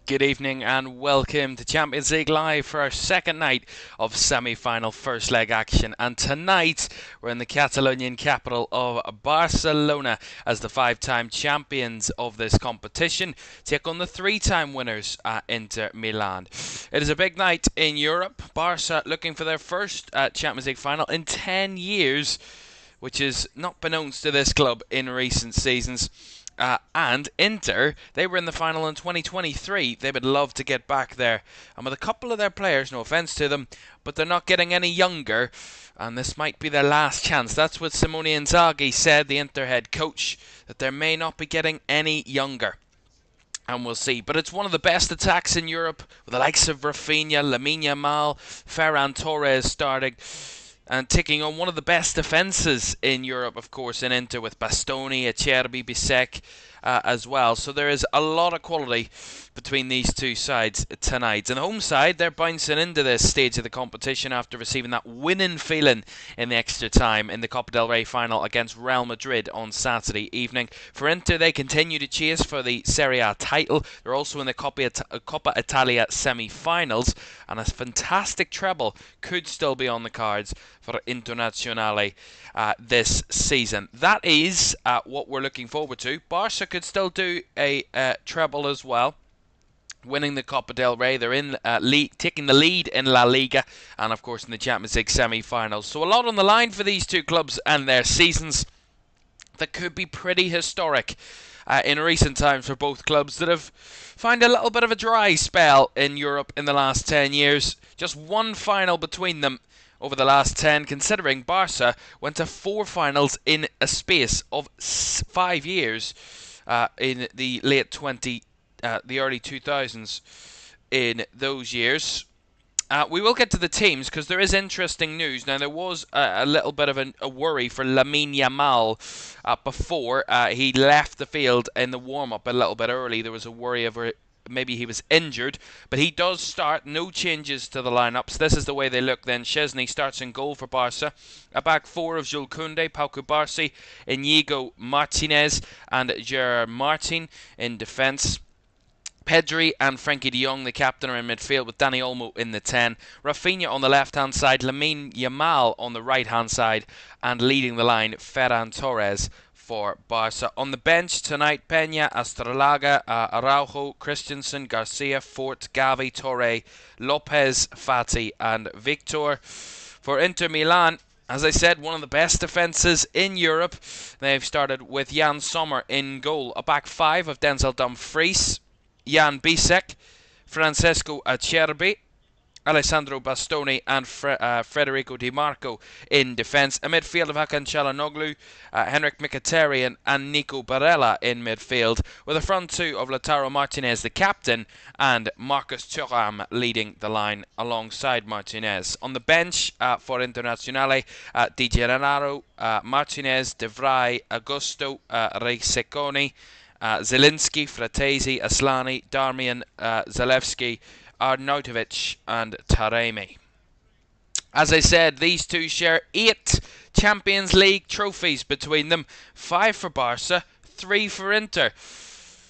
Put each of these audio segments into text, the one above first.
Good evening and welcome to Champions League Live for our second night of semi-final first leg action. And tonight we're in the Catalonian capital of Barcelona as the five-time champions of this competition take on the three-time winners at Inter Milan. It is a big night in Europe. Barca looking for their first Champions League final in 10 years, which has not been known to this club in recent seasons. And Inter, they were in the final in 2023. They would love to get back there. And with a couple of their players, no offence to them, but they're not getting any younger. And this might be their last chance. That's what Simone Inzaghi said, the Inter head coach, that they may not be getting any younger. And we'll see. But it's one of the best attacks in Europe, with the likes of Rafinha, Lamine Yamal, Ferran Torres starting. And taking on one of the best defences in Europe, of course, in Inter, with Bastoni, Acerbi, Bisek as well. So there is a lot of quality between these two sides tonight. And the home side, they're bouncing into this stage of the competition after receiving that winning feeling in the extra time in the Copa del Rey final against Real Madrid on Saturday evening. For Inter, they continue to chase for the Serie A title. They're also in the Coppa Italia semi-finals, and a fantastic treble could still be on the cards for Internazionale this season. That is what we're looking forward to. Barca could still do a treble as well, winning the Copa del Rey. They're in taking the lead in La Liga and, of course, in the Champions League semi-finals. So a lot on the line for these two clubs and their seasons that could be pretty historic in recent times for both clubs that have found a little bit of a dry spell in Europe in the last 10 years. Just one final between them over the last 10, considering Barca went to 4 finals in a space of 5 years in the the early 2000s in those years. We will get to the teams because there is interesting news. Now, there was a little bit of a worry for Lamine Yamal before he left the field in the warm-up a little bit early. There was a worry of maybe he was injured, but he does start. No changes to the lineups. This is the way they look then. Szczesny starts in goal for Barca. A back four of Jules Koundé, Pau Cubarsí, Inigo Martinez and Gerard Martin in defence. Pedri and Frenkie de Jong, the captain, are in midfield with Dani Olmo in the 10. Rafinha on the left-hand side, Lamine Yamal on the right-hand side, and leading the line, Ferran Torres for Barca. On the bench tonight, Peña, Astralaga, Araujo, Christensen, Garcia, Fort, Gavi, Torre, Lopez, Fati and Victor. For Inter Milan, as I said, one of the best defences in Europe. They've started with Jan Sommer in goal. A back five of Denzel Dumfries, Jan Bisek, Francesco Acerbi, Alessandro Bastoni and Federico Di Marco in defence. A midfield of Hakan Çalhanoğlu, Henrik Mkhitaryan and Nico Barella in midfield, with a front two of Lautaro Martinez, the captain, and Marcus Thuram leading the line alongside Martinez. On the bench for Internazionale, Di Gennaro, Martinez, De Vrij, Augusto, Reiseconi, Zielinski, Fratesi, Aslani, Darmian, Zalewski, Arnautovic and Taremi. As I said, these two share 8 Champions League trophies between them. 5 for Barca, 3 for Inter.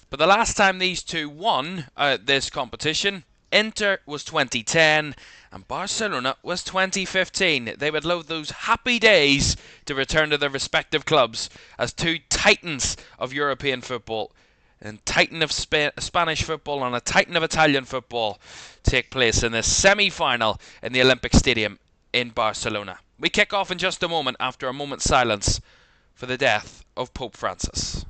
But the last time these two won this competition, Inter was 2010 and Barcelona was 2015. They would love those happy days to return to their respective clubs as two titans of European football, and titan of Spanish football and a titan of Italian football, take place in this semi-final in the Olympic Stadium in Barcelona. We kick off in just a moment after a moment's silence for the death of Pope Francis.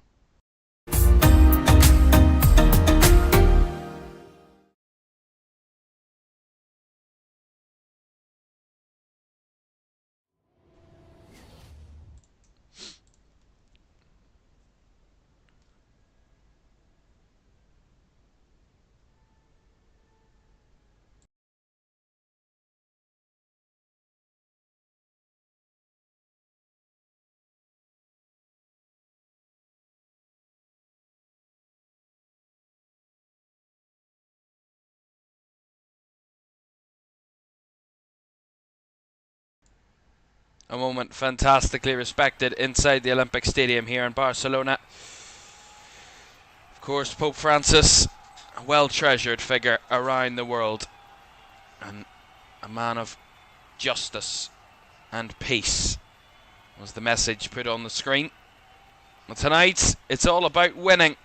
A moment fantastically respected inside the Olympic Stadium here in Barcelona. Of course, Pope Francis a well-treasured figure around the world, and a man of justice and peace was the message put on the screen. But tonight, it's all about winning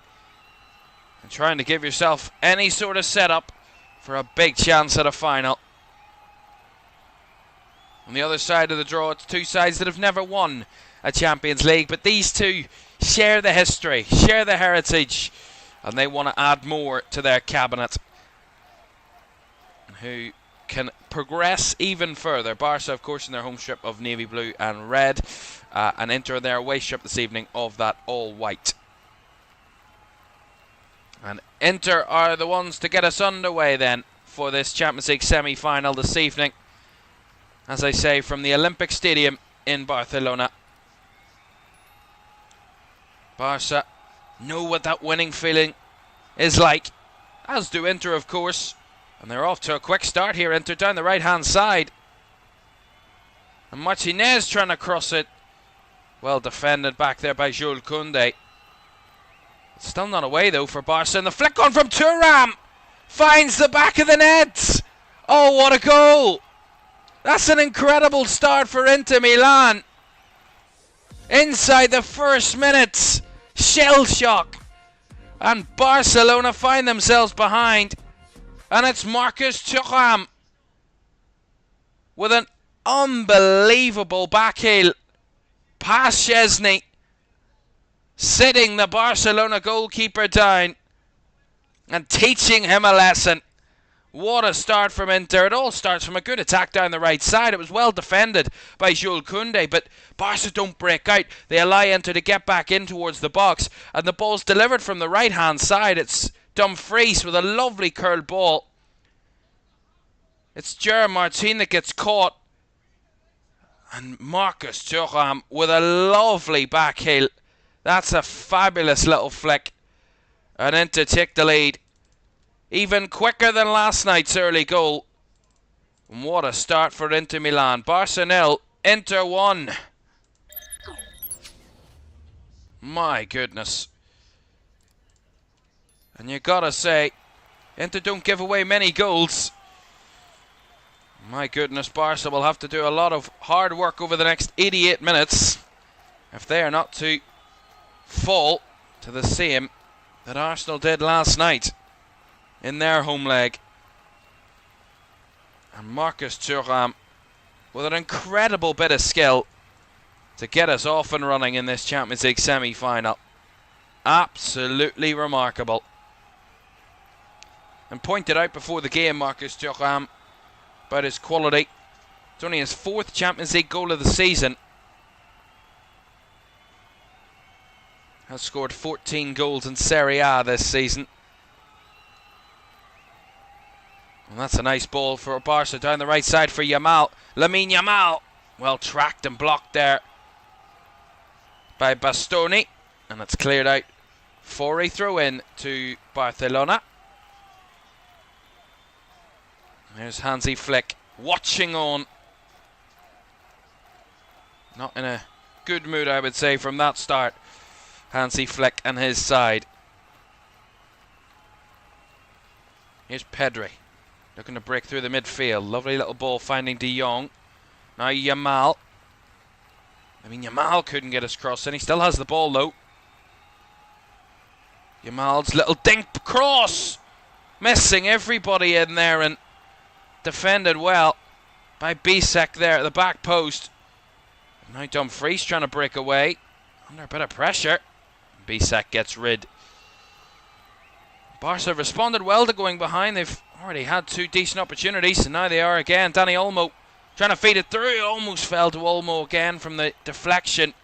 and trying to give yourself any sort of setup for a big chance at a final. On the other side of the draw, it's two sides that have never won a Champions League, but these two share the history, share the heritage, and they want to add more to their cabinet. Who can progress even further? Barca, of course, in their home strip of navy blue and red, and Inter in their away strip this evening of that all white. And Inter are the ones to get us underway then for this Champions League semi-final this evening. As I say, from the Olympic Stadium in Barcelona. Barca know what that winning feeling is like, as do Inter, of course. And they're off to a quick start here, Inter down the right-hand side. And Martinez trying to cross it. Well defended back there by Jules Koundé. Still not away though for Barca. And the flick on from Thuram finds the back of the net. Oh, what a goal! That's an incredible start for Inter Milan. Inside the first minutes, shell shock. And Barcelona find themselves behind. And it's Marcus Thuram with an unbelievable backheel past Szczesny, sitting the Barcelona goalkeeper down and teaching him a lesson. What a start from Inter. It all starts from a good attack down the right side. It was well defended by Jules Koundé, but Barca don't break out. They allow Inter to get back in towards the box, and the ball's delivered from the right-hand side. It's Dumfries with a lovely curled ball. It's Gerard Martin that gets caught. And Marcus Thuram with a lovely back heel. That's a fabulous little flick. And Inter take the lead. Even quicker than last night's early goal. And what a start for Inter Milan. Barca 0, Inter 1. My goodness. And you gotta say, Inter don't give away many goals. My goodness, Barca will have to do a lot of hard work over the next 88 minutes if they are not to fall to the same that Arsenal did last night in their home leg. And Marcus Thuram with an incredible bit of skill to get us off and running in this Champions League semi-final. Absolutely remarkable. And pointed out before the game, Marcus Thuram, about his quality. It's only his 4th Champions League goal of the season. Has scored 14 goals in Serie A this season. And that's a nice ball for Barca down the right side for Yamal. Lamine Yamal. Well tracked and blocked there by Bastoni. And it's cleared out for a throw-in to Barcelona. There's Hansi Flick watching on. Not in a good mood, I would say, from that start. Hansi Flick and his side. Here's Pedri, looking to break through the midfield. Lovely little ball finding De Jong. Now Yamal. I mean, Yamal couldn't get his cross in. He still has the ball, though. Yamal's little dink cross. Missing everybody in there and defended well by Bisek there at the back post. Now Dumfries trying to break away. Under a bit of pressure. Bisek gets rid. Barca responded well to going behind. They've already had 2 decent opportunities, and now they are again. Dani Olmo trying to feed it through. It almost fell to Olmo again from the deflection.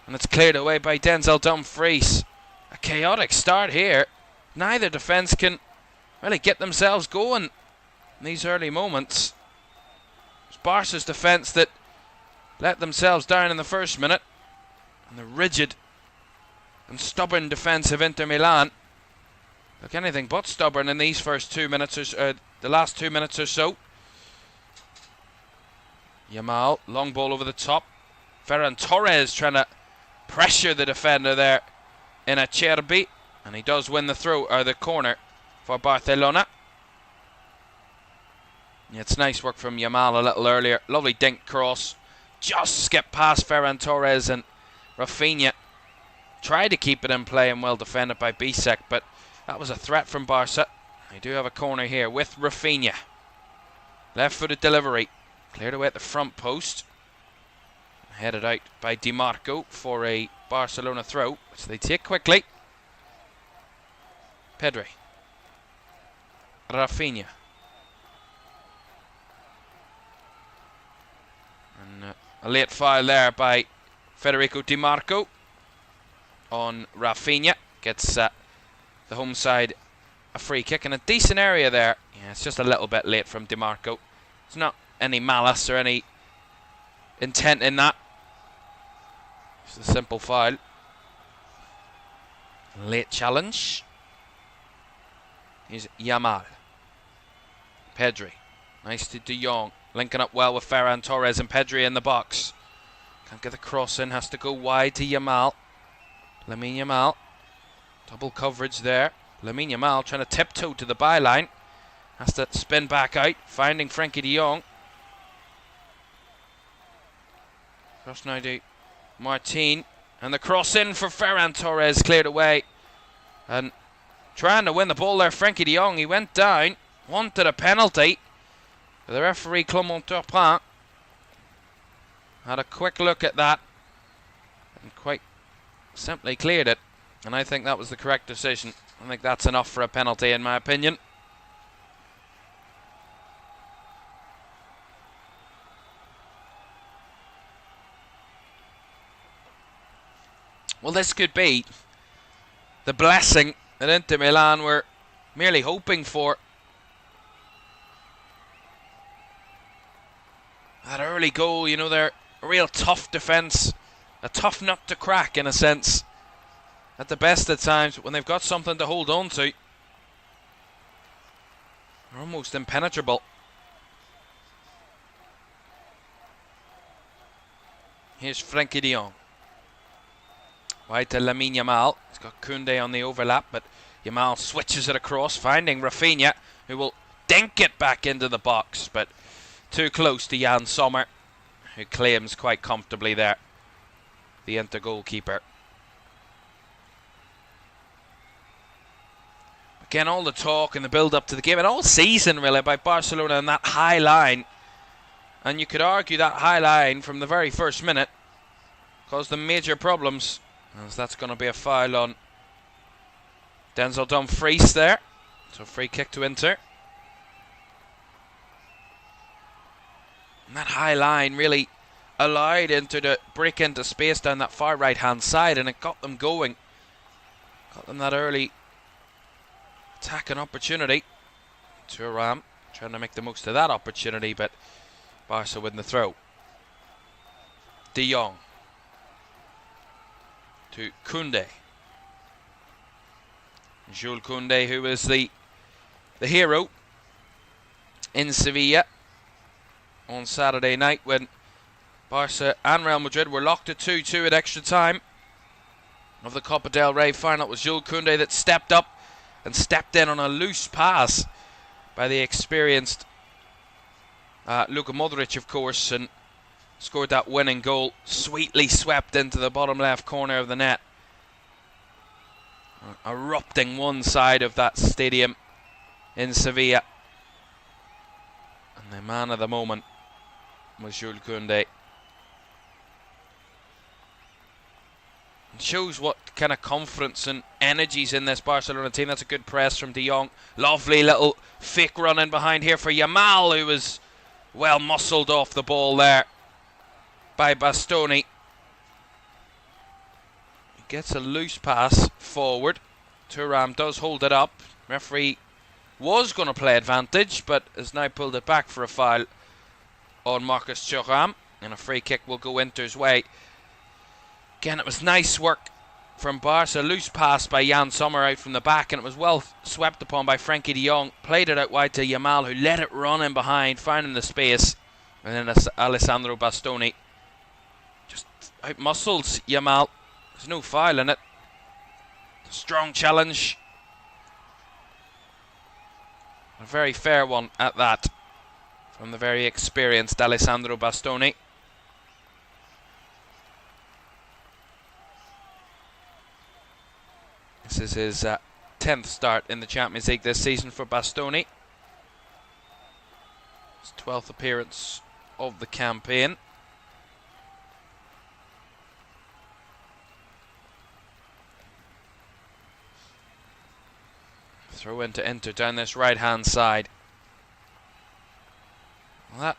And it's cleared away by Denzel Dumfries. A chaotic start here. Neither defence can really get themselves going in these early moments. It's Barca's defence that let themselves down in the first minute. And the rigid and stubborn defence of Inter Milan look anything but stubborn in these first 2 minutes, or the last 2 minutes or so. Yamal, long ball over the top. Ferran Torres trying to pressure the defender there in Acerbi, and he does win the throw or the corner for Barcelona. Yeah, it's nice work from Yamal a little earlier. Lovely dink cross. Just skipped past Ferran Torres, and Rafinha tried to keep it in play and well defended by Bisek, but that was a threat from Barca. They do have a corner here with Rafinha. Left-footed delivery. Cleared away at the front post. Headed out by Di Marco for a Barcelona throw, which they take quickly. Pedri. Rafinha. And a late foul there by Federico Di Marco on Rafinha. Gets the home side a free kick in a decent area there. Yeah, it's just a little bit late from Di Marco. It's not any malice or any intent in that. It's a simple foul. Late challenge. Here's Yamal. Pedri. Nice to De Jong. Linking up well with Ferran Torres, and Pedri in the box. Can't get the cross in. Has to go wide to Yamal. Lamine Yamal. Double coverage there. Lamine Yamal trying to tiptoe to the byline. Has to spin back out. Finding Frenkie de Jong. Cross now to Martin. And the cross in for Ferran Torres. Cleared away. And trying to win the ball there, Frenkie de Jong. He went down. Wanted a penalty. The referee, Clément Turpin, had a quick look at that and quite simply cleared it. And I think that was the correct decision. I think that's enough for a penalty, in my opinion. Well, this could be the blessing that Inter Milan were merely hoping for. That early goal, you know, they're a real tough defence. A tough nut to crack, in a sense. At the best of times, when they've got something to hold on to, they're almost impenetrable. Here's Frenkie de Jong. Wide to Lamine Yamal. He's got Koundé on the overlap, but Yamal switches it across, finding Rafinha, who will dink it back into the box, but too close to Jan Sommer, who claims quite comfortably there, the Inter goalkeeper. Again, all the talk and the build-up to the game, and all season really, by Barcelona and that high line. And you could argue that high line from the very first minute caused them major problems, as that's going to be a foul on Denzel Dumfries there. So free kick to Inter. And that high line really allowed Inter to break into space down that far right hand side, and it got them going. Got them that early attacking opportunity. Thuram trying to make the most of that opportunity, but Barca win the throw. De Jong to Koundé. Jules Koundé, who was the hero in Sevilla on Saturday night when Barca and Real Madrid were locked at 2-2 at extra time of the Copa del Rey final. It was Jules Koundé that stepped up and stepped in on a loose pass by the experienced Luka Modric, of course, and scored that winning goal. Sweetly swept into the bottom left corner of the net, erupting one side of that stadium in Sevilla. And the man of the moment was Jules Koundé. It shows what kind of confidence and energies in this Barcelona team. That's a good press from De Jong. Lovely little fake run in behind here for Yamal, who was well muscled off the ball there by Bastoni. He gets a loose pass forward. Thuram does hold it up. Referee was going to play advantage, but has now pulled it back for a foul on Marcus Thuram, and a free kick will go Inter's way. Again, it was nice work from Barca. Loose pass by Jan Sommer out from the back, and it was well swept upon by Frenkie de Jong. Played it out wide to Yamal, who let it run in behind, finding the space, and then Alessandro Bastoni just out-muscles Yamal. There's no foul in it. Strong challenge. A very fair one at that, from the very experienced Alessandro Bastoni. This is his 10th start in the Champions League this season for Bastoni. His 12th appearance of the campaign. Throw in to Inter down this right-hand side. Well, that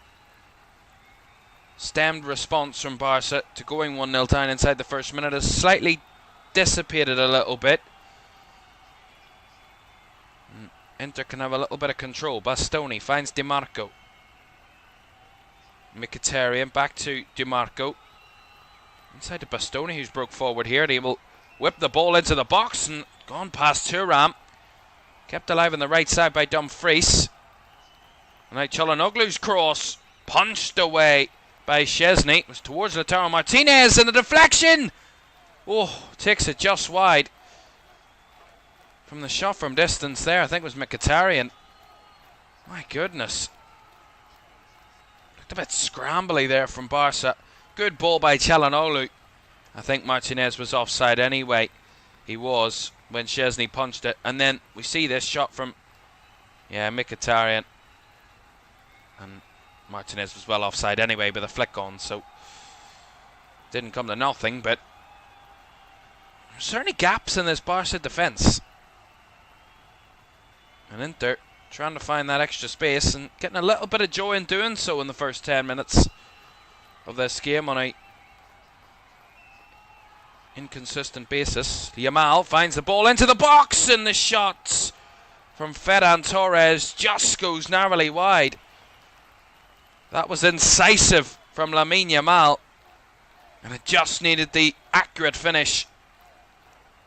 stemmed response from Barca to going 1-0 down inside the first minute has slightly dissipated a little bit. Inter can have a little bit of control. Bastoni finds Di Marco. Mkhitaryan back to Di Marco. Inside to Bastoni, who's broke forward here. He will whip the ball into the box and gone past Thuram. Kept alive on the right side by Dumfries. And now Çalhanoğlu's cross punched away by Szczesny. It was towards Lautaro Martinez, and the deflection! Oh, takes it just wide. From the shot from distance there, I think it was Mkhitaryan. My goodness. Looked a bit scrambly there from Barca. Good ball by Çalhanoğlu. I think Martinez was offside anyway. He was when Szczesny punched it. And then we see this shot from Mkhitaryan. And Martinez was well offside anyway with a flick on, so didn't come to nothing. But there's certainly gaps in this Barca defence. And Inter trying to find that extra space and getting a little bit of joy in doing so in the first 10 minutes of this game on a inconsistent basis. Yamal finds the ball into the box, and the shot from Ferran Torres just goes narrowly wide. That was incisive from Lamine Yamal, and it just needed the accurate finish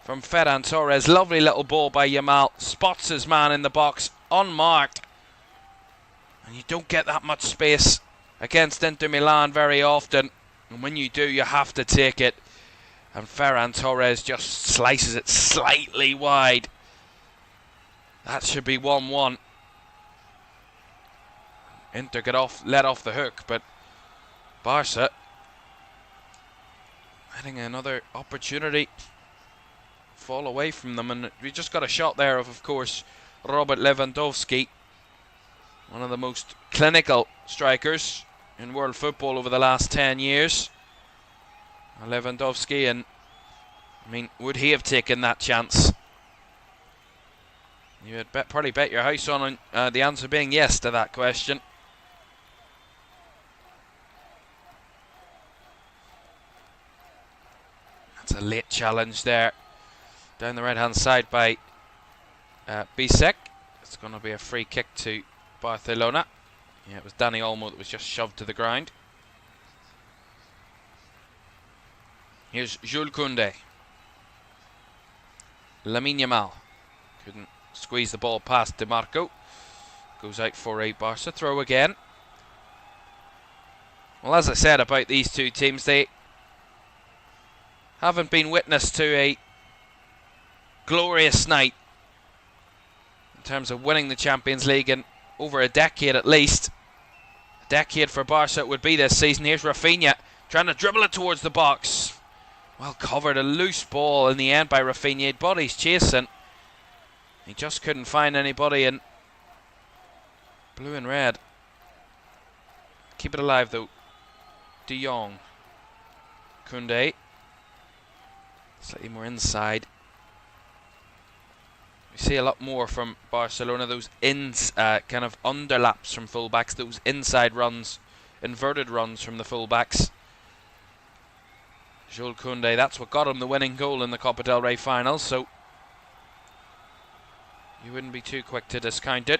from Ferran Torres. Lovely little ball by Yamal. Spots his man in the box, unmarked. And you don't get that much space against Inter Milan very often. And when you do, you have to take it. And Ferran Torres just slices it slightly wide. That should be 1-1. Inter let off the hook, but Barca letting another opportunity fall away from them. And we just got a shot there of course, Robert Lewandowski, one of the most clinical strikers in world football over the last 10 years. Lewandowski, and I mean, would he have taken that chance? You would probably bet your house on the answer being yes to that question. That's a late challenge there down the right hand side by Bisek. It's going to be a free kick to Barcelona. Yeah, it was Dani Olmo that was just shoved to the ground. Here's Jules Koundé. Lamine Yamal couldn't squeeze the ball past Di Marco. Goes out for a Barca throw again. Well, as I said about these two teams, they haven't been witness to a glorious night in terms of winning the Champions League in over a decade at least. A decade for Barca it would be this season. Here's Rafinha trying to dribble it towards the box. Well covered, a loose ball in the end by Rafinha. Body's chasing. He just couldn't find anybody in blue and red. Keep it alive though. De Jong. Koundé. Slightly more inside. We see a lot more from Barcelona. Those kind of underlaps from fullbacks. Those inside runs. Inverted runs from the fullbacks. Jules Koundé, that's what got him the winning goal in the Copa del Rey final, so you wouldn't be too quick to discount it.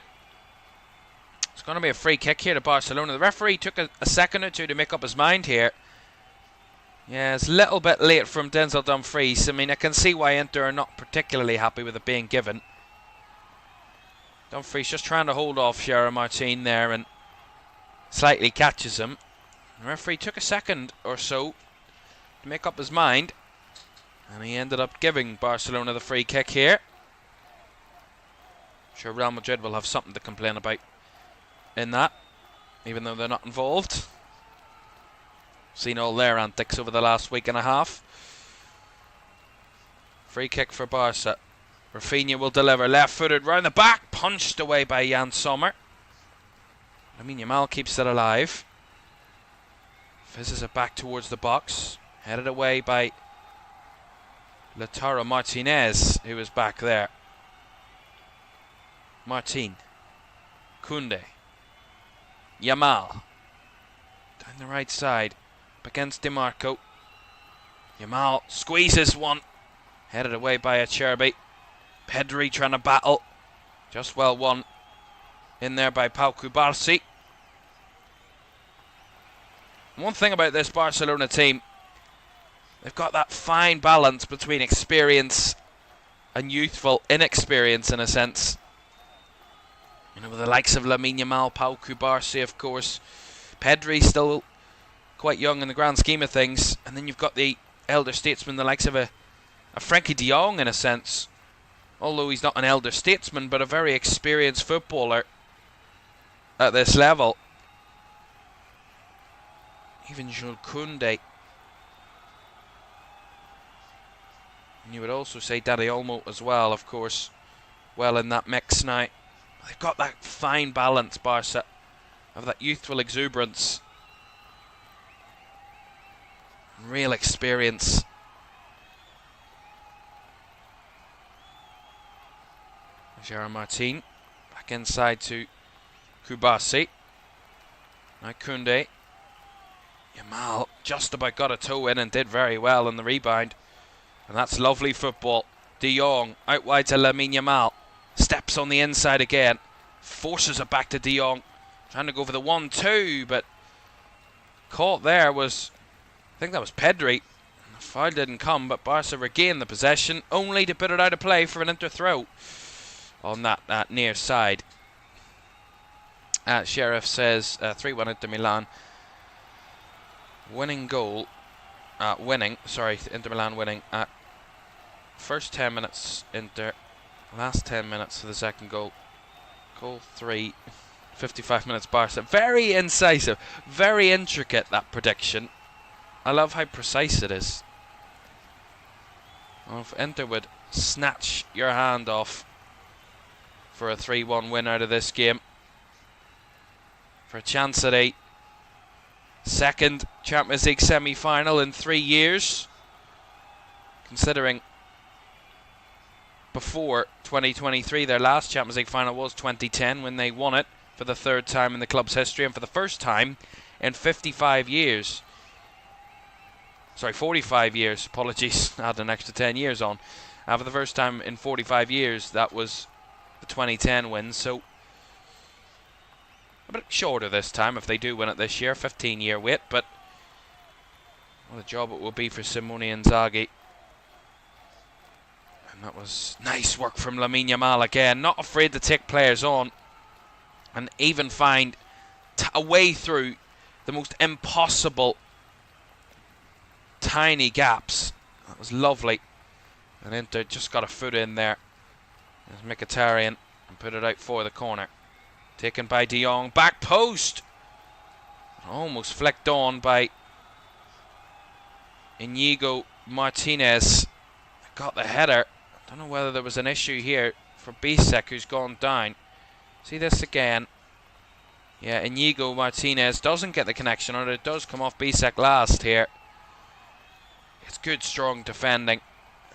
It's going to be a free kick here to Barcelona. The referee took a second or two to make up his mind here. Yeah, it's a little bit late from Denzel Dumfries. I mean, I can see why Inter are not particularly happy with it being given. Dumfries just trying to hold off Gerard Martin there and slightly catches him. The referee took a second or so to make up his mind, and he ended up giving Barcelona the free kick here. I'm sure Real Madrid will have something to complain about in that, even though they're not involved. Seen all their antics over the last week and a half. Free kick for Barca. Rafinha will deliver, left-footed round the back, punched away by Jan Sommer. Lamine Yamal keeps it alive. Fizzes it back towards the box, headed away by Lautaro Martinez, who was back there. Martin, Koundé, Yamal, down the right side, up against DiMarco. Yamal squeezes one, headed away by Acerbi. Pedri trying to battle, just well won in there by Pau Cubarsí. One thing about this Barcelona team, they've got that fine balance between experience and youthful inexperience in a sense. You know, with the likes of Lamine Yamal, Pau Cubarsí, of course. Pedri still quite young in the grand scheme of things. And then you've got the elder statesman, the likes of a Frankie de Jong in a sense. Although he's not an elder statesman, but a very experienced footballer at this level. Even Jules Koundé. And you would also say Dani Olmo as well, of course. Well in that mix now. They've got that fine balance, Barca, of that youthful exuberance. Real experience. Gerard Martin back inside to Cubarsí. Now Koundé. Yamal just about got a toe in and did very well in the rebound. And that's lovely football. De Jong out wide to Lamine Yamal. Steps on the inside again. Forces it back to De Jong. Trying to go for the 1-2, but caught there was, I think that was Pedri. The foul didn't come, but Barca regained the possession, only to put it out of play for an Inter throw on that near side. Sheriff says 3-1 Inter Milan. Inter Milan winning at first 10 minutes Inter, last 10 minutes for the second goal. Goal 3, 55 minutes Barca. Very incisive, very intricate, that prediction. I love how precise it is. Well, if Inter would snatch your hand off for a 3-1 win out of this game, for a chance at a second Champions League semi-final in 3 years, considering before 2023 their last Champions League final was 2010 when they won it for the third time in the club's history and for the first time in 55 years. Sorry, 45 years, apologies, I had an extra 10 years on. For the first time in 45 years, that was the 2010 win, so a bit shorter this time if they do win it this year, 15-year wait, but what a job it will be for Simone Inzaghi. And that was nice work from Lamine Yamal again, not afraid to take players on and even find a way through the most impossible tiny gaps. That was lovely. And Inter just got a foot in there. There's Mkhitaryan and put it out for the corner. Taken by De Jong, back post. Almost flicked on by Inigo Martinez. Got the header. I don't know whether there was an issue here for Bisek, who's gone down. See this again. Yeah, Inigo Martinez doesn't get the connection, or it does come off Bisek last here. It's good, strong defending.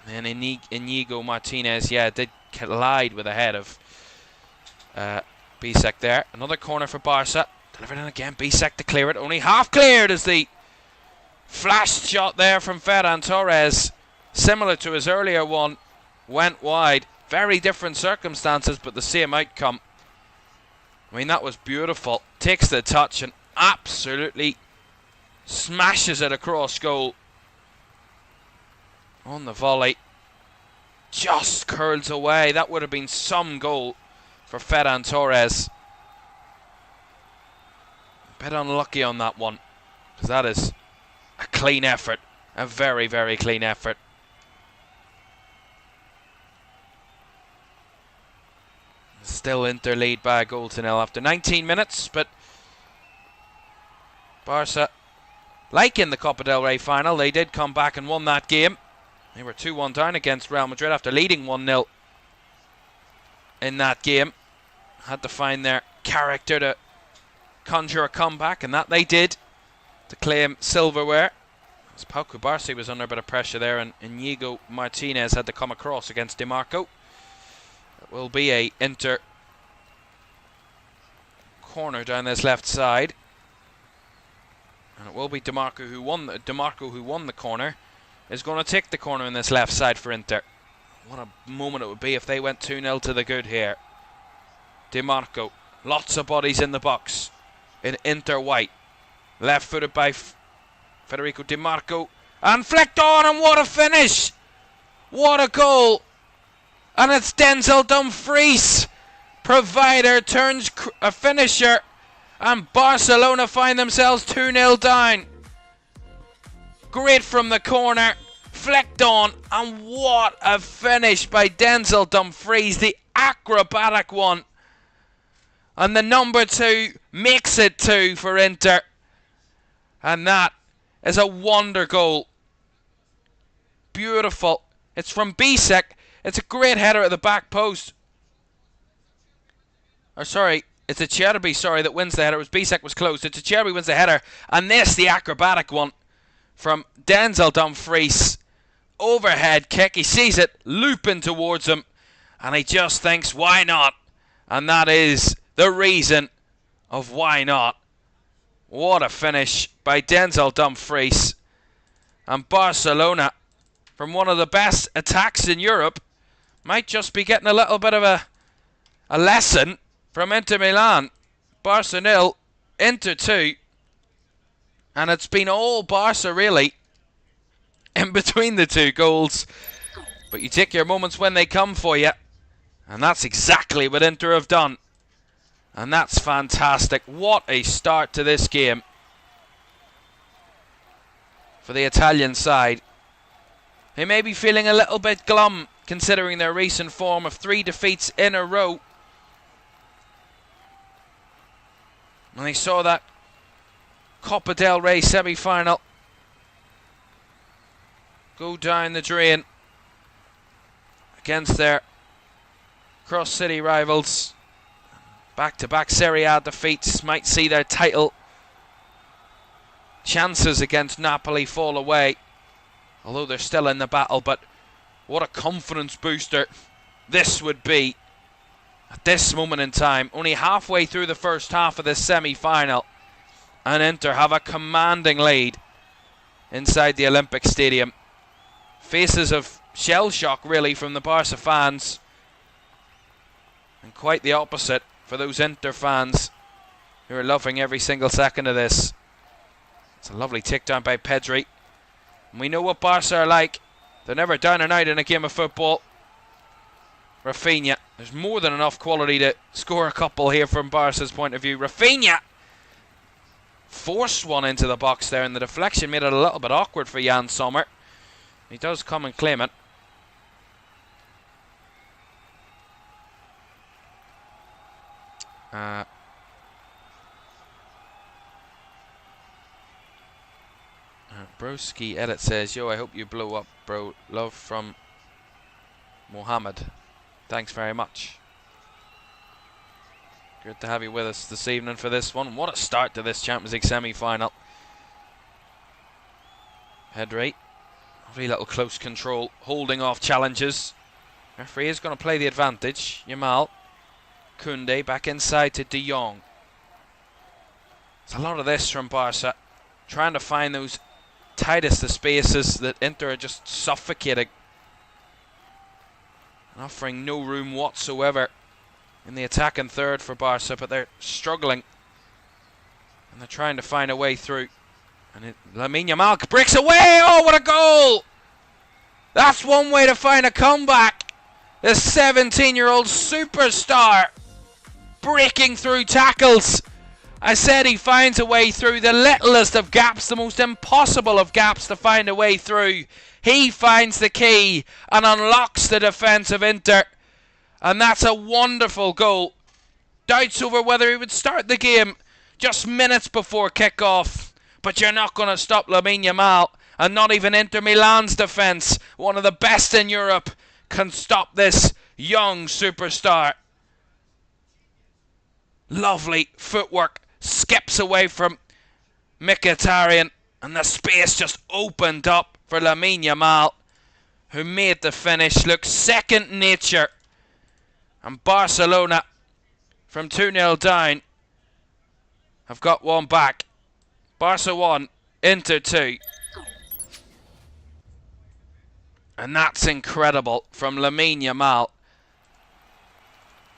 And Inigo Martinez, yeah, did collide with the head of Bisek there. Another corner for Barca. Delivered in again. Bisek to clear it. Only half cleared as the flash shot there from Ferran Torres, similar to his earlier one, went wide. Very different circumstances, but the same outcome. I mean, that was beautiful. Takes the touch and absolutely smashes it across goal. On the volley. Just curls away. That would have been some goal for Ferran Torres. A bit unlucky on that one, because that is a clean effort. A very, very clean effort. Still Inter lead by a goal to nil after 19 minutes, but Barca, like in the Copa del Rey final, they did come back and won that game. They were 2-1 down against Real Madrid after leading 1-0 in that game. Had to find their character to conjure a comeback, and that they did, to claim silverware. As Pau Cubarsí was under a bit of pressure there, and Inigo Martinez had to come across against DiMarco. It will be a Inter corner down this left side, and it will be DiMarco who won the corner. Is going to take the corner in this left side for Inter. What a moment it would be if they went 2-0 to the good here. DiMarco, lots of bodies in the box in Inter white. Left footed by Federico DiMarco, and flicked on, and what a finish! What a goal! And it's Denzel Dumfries. Provider turns a finisher, and Barcelona find themselves 2-0 down. Great from the corner, flicked on, and what a finish by Denzel Dumfries, the acrobatic one. And the number 2 makes it 2 for Inter. And that is a wonder goal. Beautiful. It's from Bisek. It's a great header at the back post. Or sorry, it's Acerbi, that wins the header. It was Bisek was close. It's Acerbi wins the header. And this, the acrobatic one from Denzel Dumfries. Overhead kick. He sees it looping towards him, and he just thinks, why not? And that is the reason of why not. What a finish by Denzel Dumfries. And Barcelona, from one of the best attacks in Europe, might just be getting a little bit of a lesson from Inter Milan. Barca 0, Inter 2. And it's been all Barca, really, in between the two goals. But you take your moments when they come for you. And that's exactly what Inter have done. And that's fantastic. What a start to this game for the Italian side. They may be feeling a little bit glum, considering their recent form of 3 defeats in a row. And they saw that Copa del Rey semi-final go down the drain against their cross-city rivals. Back-to-back Serie A defeats might see their title chances against Napoli fall away, although they're still in the battle. But what a confidence booster this would be at this moment in time. Only halfway through the first half of this semi-final, and Inter have a commanding lead inside the Olympic Stadium. Faces of shell shock, really, from the Barca fans, and quite the opposite for those Inter fans who are loving every single second of this. It's a lovely takedown by Pedri. And we know what Barca are like. They're never down and out in a game of football. Rafinha, there's more than enough quality to score a couple here from Barca's point of view. Rafinha forced one into the box there, and the deflection made it a little bit awkward for Jan Sommer. He does come and claim it. Broski Edit says, yo, I hope you blow up, bro. Love from Mohammed. Thanks very much. Good to have you with us this evening for this one. What a start to this Champions League semi-final. Pedri, lovely little close control, holding off challenges. Referee is going to play the advantage. Yamal, Koundé back inside to De Jong. There's a lot of this from Barca, trying to find those tightest of spaces that Inter are just suffocating, and offering no room whatsoever in the attacking third for Barca. But they're struggling, and they're trying to find a way through. And Lamine Yamal breaks away. Oh, what a goal! That's one way to find a comeback. The 17-year-old superstar breaking through tackles. I said he finds a way through the littlest of gaps, the most impossible of gaps to find a way through. He finds the key and unlocks the defence of Inter. And that's a wonderful goal Doubts over whether he would start the game just minutes before kick-off. But you're not going to stop Lamine Yamal. And not even Inter Milan's defence, one of the best in Europe, can stop this young superstar. Lovely footwork. Skips away from Mkhitaryan. And the space just opened up for Lamine Yamal, who made the finish look second nature. And Barcelona, from 2-0 down, have got one back. Barca 1, Inter 2. And that's incredible from Lamine Yamal.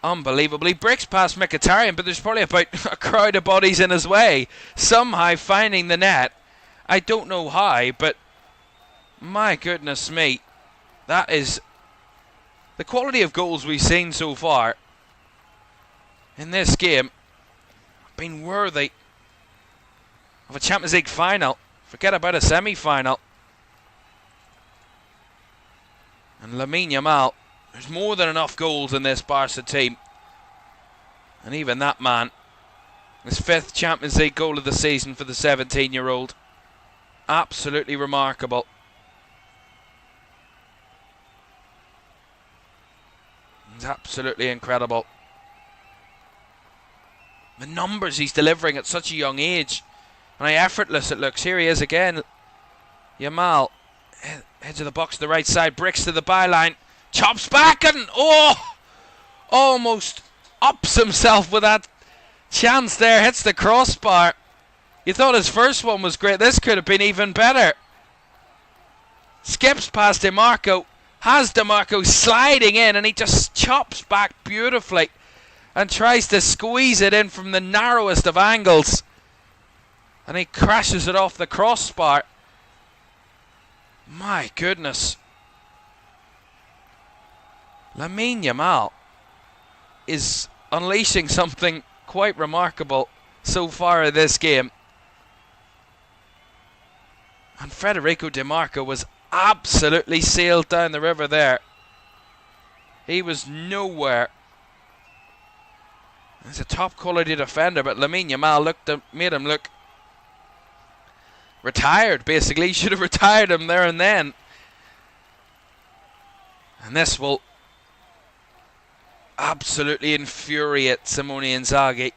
Unbelievably. Breaks past Mkhitaryan, but there's probably about a crowd of bodies in his way. Somehow finding the net. I don't know how, but my goodness me. That is the quality of goals we've seen so far in this game. Been worthy of a Champions League final. Forget about a semi-final. And Lamine Yamal, there's more than enough goals in this Barca team. And even that man, his 5th Champions League goal of the season for the 17-year-old. Absolutely remarkable. It's absolutely incredible. The numbers he's delivering at such a young age. And how effortless it looks. Here he is again. Yamal. Edge of the box to the right side. Bricks to the byline. Chops back and almost ups himself with that chance there. Hits the crossbar. You thought his first one was great. This could have been even better. Skips past DeMarco. Has DeMarco sliding in, and he just chops back beautifully and tries to squeeze it in from the narrowest of angles. And he crashes it off the crossbar. My goodness. Lamine Yamal is unleashing something quite remarkable so far in this game. And Federico DeMarco was absolutely sailed down the river there. He was nowhere. He's a top quality defender, but Lamine Yamal made him look retired, basically. He should have retired him there and then. And this will absolutely infuriate Simone Inzaghi.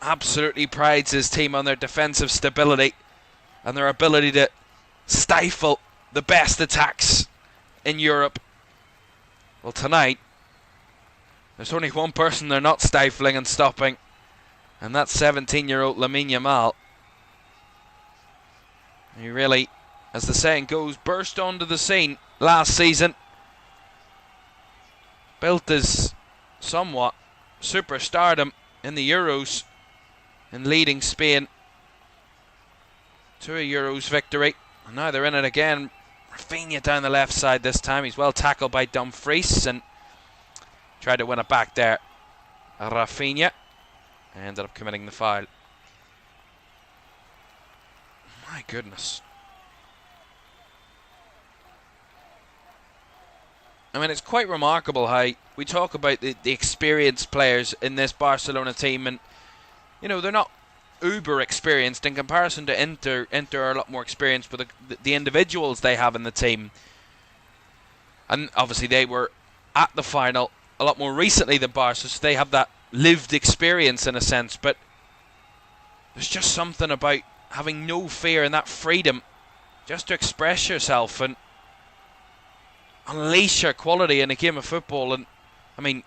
Absolutely prides his team on their defensive stability and their ability to stifle the best attacks in Europe. Well, tonight, there's only one person they're not stifling and stopping, and that's 17-year-old Lamine Yamal. He really, as the saying goes, burst onto the scene last season. Built his somewhat superstardom in the Euros in leading Spain to a Euros victory. And now they're in it again. Rafinha down the left side this time. He's well tackled by Dumfries and tried to win it back there. Rafinha ended up committing the foul. My goodness. I mean, it's quite remarkable how we talk about the experienced players in this Barcelona team, and you know, they're not uber experienced in comparison to Inter. Inter are a lot more experienced with the individuals they have in the team. And obviously they were at the final a lot more recently than Barca, so they have that lived experience in a sense. But there's just something about having no fear and that freedom just to express yourself and unleash your quality in a game of football. And I mean,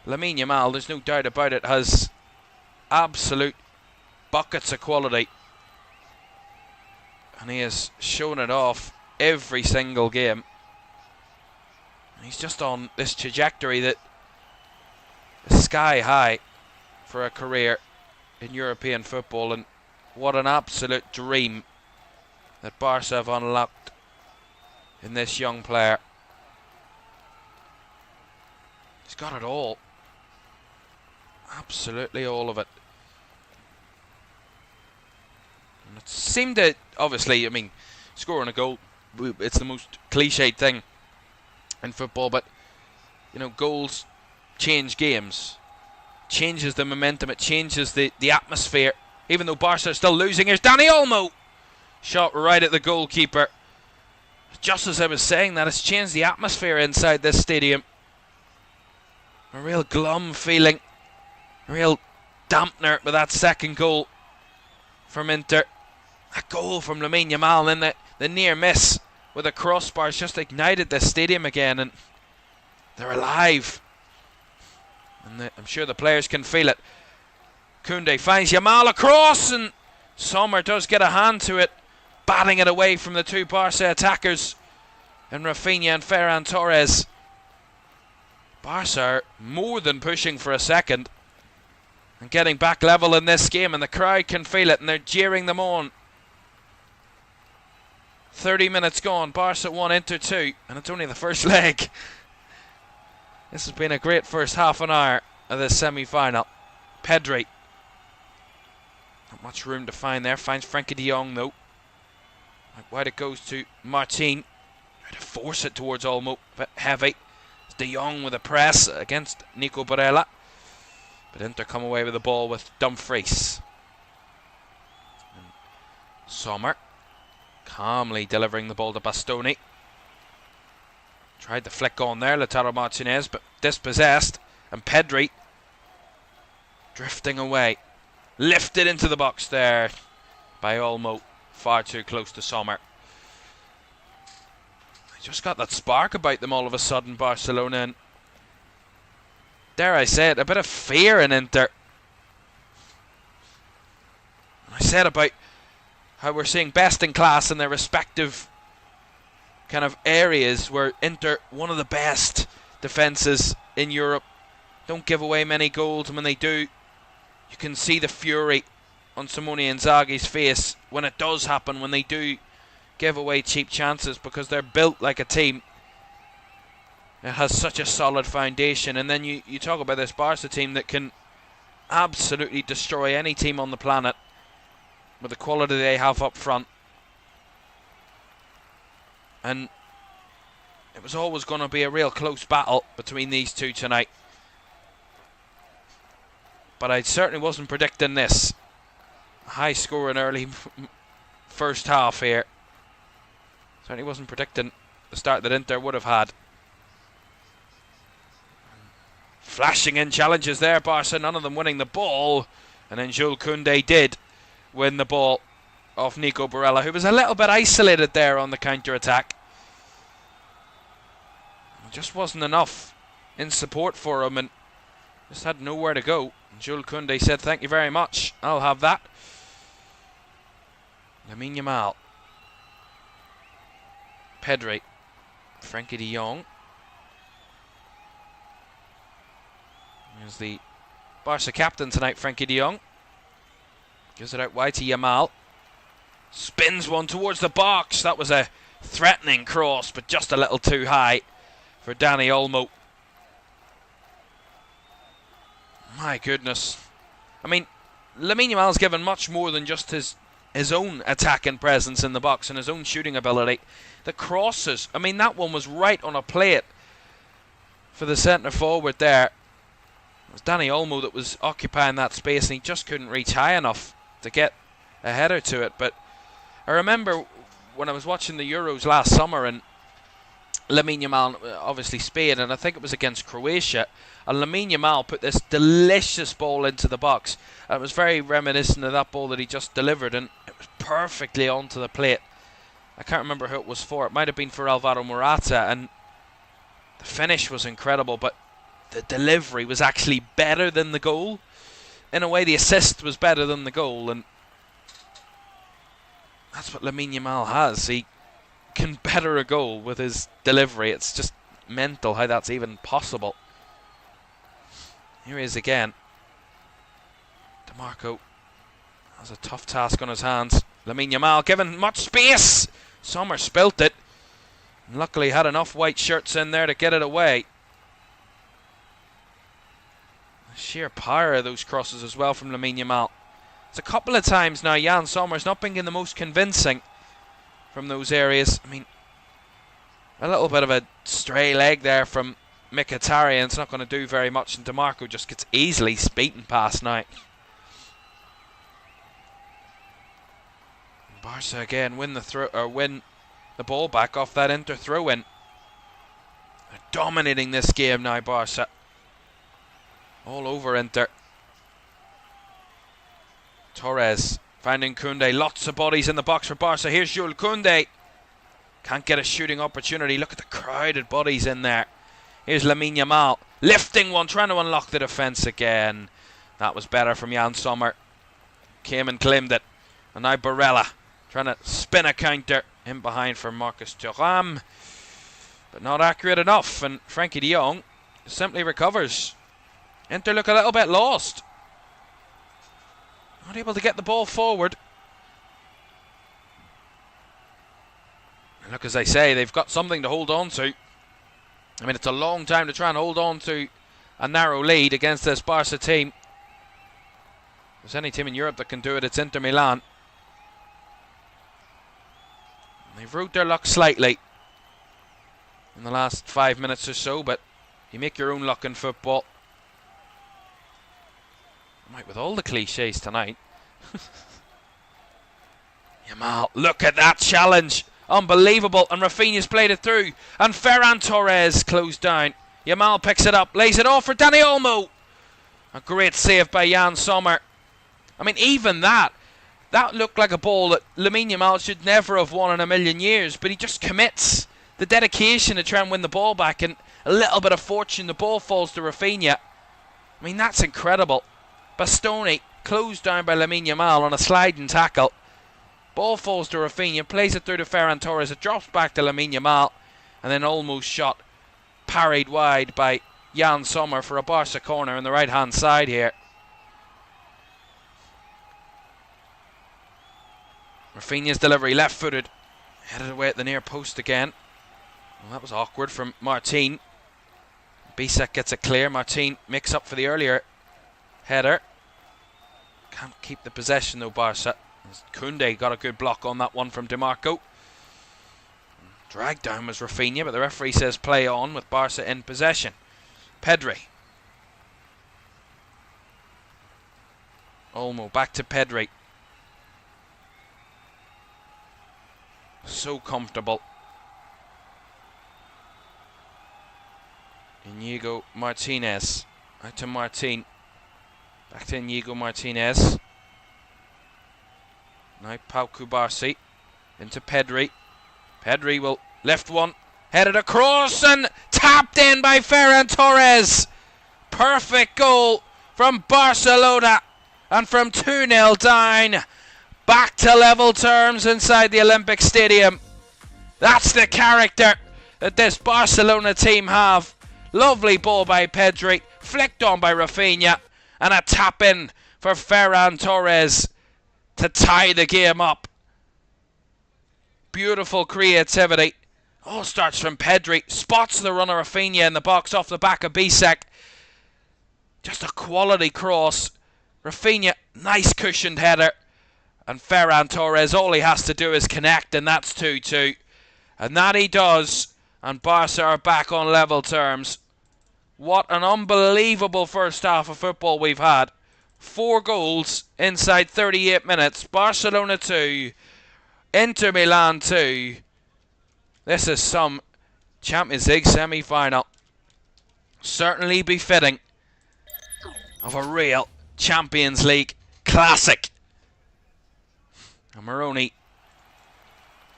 Lamine Yamal, there's no doubt about it, has absolute buckets of quality, and he has shown it off every single game. And he's just on this trajectory that is sky high for a career in European football, and what an absolute dream that Barca have unlocked in this young player. He's got it all. Absolutely all of it. And it seemed to, obviously, I mean, scoring a goal, it's the most cliched thing in football, but, you know, goals change games. Changes the momentum, it changes the atmosphere. Even though Barca are still losing, here's Dani Olmo. Shot right at the goalkeeper. Just as I was saying that, it's changed the atmosphere inside this stadium. A real glum feeling. A real dampener with that second goal from Inter. A goal from Lamine Yamal, and then the near miss with a crossbar has just ignited this stadium again, and they're alive. And I'm sure the players can feel it. Koundé finds Yamal across, and Sommer does get a hand to it, batting it away from the two Barca attackers, and Rafinha and Ferran Torres. Barca are more than pushing for a second and getting back level in this game, and the crowd can feel it, and they're jeering them on. 30 minutes gone, Barca 1, Inter 2, and it's only the first leg. This has been a great first half an hour of this semi-final. Pedri. Not much room to find there. Finds Frenkie de Jong though. Wide it goes to Martin. Try to force it towards Olmo. Bit heavy. It's de Jong with a press against Nico Barella. But Inter come away with the ball with Dumfries. And Sommer calmly delivering the ball to Bastoni. Tried the flick on there, Lautaro Martinez, but dispossessed. And Pedri drifting away. Lifted into the box there by Olmo. Far too close to Sommer. They just got that spark about them all of a sudden, Barcelona. And dare I say it, a bit of fear in Inter. I said about how we're seeing best in class in their respective kind of areas, where Inter, one of the best defences in Europe, don't give away many goals, and when they do, you can see the fury on Simone Inzaghi's face when it does happen, when they do give away cheap chances, because they're built like a team. It has such a solid foundation, and then you talk about this Barca team that can absolutely destroy any team on the planet with the quality they have up front. And it was always going to be a real close battle between these two tonight. But I certainly wasn't predicting this. A high score in early first half here. Certainly wasn't predicting the start that Inter would have had. Flashing in challenges there, Barca, none of them winning the ball. And then Jules Koundé did win the ball off Nico Barella, who was a little bit isolated there on the counter-attack. Just wasn't enough in support for him, and just had nowhere to go. And Jules Koundé said, "Thank you very much, I'll have that." Lamine Yamal. Pedri. Frenkie de Jong. Here's the Barca captain tonight, Frenkie de Jong. Gives it out wide to Yamal. Spins one towards the box. That was a threatening cross, but just a little too high for Dani Olmo. My goodness. I mean, Lamine Yamal's given much more than just his own attacking presence in the box and his own shooting ability. The crosses, I mean, that one was right on a plate for the centre forward there. It was Dani Olmo that was occupying that space, and he just couldn't reach high enough to get a header to it. But I remember when I was watching the Euros last summer, and Lamine Yamal, obviously Spain, and I think it was against Croatia, and Lamine Yamal put this delicious ball into the box. And it was very reminiscent of that ball that he just delivered, and it was perfectly onto the plate. I can't remember who it was for. It might have been for Alvaro Morata, and the finish was incredible, but the delivery was actually better than the goal. In a way, the assist was better than the goal, and that's what Lamine Yamal has. He can better a goal with his delivery. It's just mental how that's even possible. Here he is again. DeMarco has a tough task on his hands. Lamine Yamal given much space. Sommer spilt it. And luckily had enough white shirts in there to get it away. The sheer power of those crosses as well from Lamine Yamal. It's a couple of times now Jan Sommer's not been the most convincing from those areas. I mean, a little bit of a stray leg there from Mkhitaryan's not going to do very much, and DeMarco just gets easily beaten past now. Barca again win the ball back off that Inter throw-in. They're dominating this game now, Barca. All over Inter. Torres finding Koundé. Lots of bodies in the box for Barca. Here's Jules Koundé. Can't get a shooting opportunity. Look at the crowded bodies in there. Here's Lamine Yamal. Lifting one, trying to unlock the defence again. That was better from Jan Sommer. Came and claimed it. And now Barella trying to spin a counter in behind for Marcus Thuram. But not accurate enough. And Frankie de Jong simply recovers. Inter look a little bit lost. Not able to get the ball forward. And look, as I say, they've got something to hold on to. I mean, it's a long time to try and hold on to a narrow lead against this Barca team. If there's any team in Europe that can do it, it's Inter Milan. They've rode their luck slightly in the last 5 minutes or so, but you make your own luck in football. Right, with all the cliches tonight. Yamal, look at that challenge. Unbelievable. And Rafinha's played it through. And Ferran Torres closed down. Yamal picks it up, lays it off for Dani Olmo. A great save by Jan Sommer. I mean, even that looked like a ball that Lamine Yamal should never have won in a million years, but he just commits the dedication to try and win the ball back, and a little bit of fortune, the ball falls to Rafinha. I mean, that's incredible. Bastoni closed down by Lamine Yamal on a sliding tackle. Ball falls to Rafinha, plays it through to Ferran Torres, it drops back to Lamine Yamal, and then almost shot parried wide by Jan Sommer for a Barca corner on the right hand side here. Rafinha's delivery, left footed, headed away at the near post again. Well, that was awkward from Martin. Bisek gets it clear. Martin makes up for the earlier header. Can't keep the possession though, Barca. Koundé got a good block on that one from DeMarco. Dragged down was Rafinha, but the referee says play on with Barca in possession. Pedri. Olmo back to Pedri. So comfortable. Inigo Martinez. Back to Martin. Back to Inigo Martinez. Now Pau Cubarsí. Into Pedri. Pedri will lift one. Headed across and tapped in by Ferran Torres. Perfect goal from Barcelona. And from 2-0 down, back to level terms inside the Olympic Stadium. That's the character that this Barcelona team have. Lovely ball by Pedri, flicked on by Rafinha, and a tap in for Ferran Torres to tie the game up. Beautiful creativity. All starts from Pedri, spots the runner Rafinha in the box off the back of Bisek. Just a quality cross. Rafinha, nice cushioned header. And Ferran Torres, all he has to do is connect, and that's 2-2. And that he does. And Barca are back on level terms. What an unbelievable first half of football we've had. 4 goals inside 38 minutes. Barcelona 2. Inter Milan 2. This is some Champions League semi-final. Certainly befitting of a real Champions League classic. And Moroni,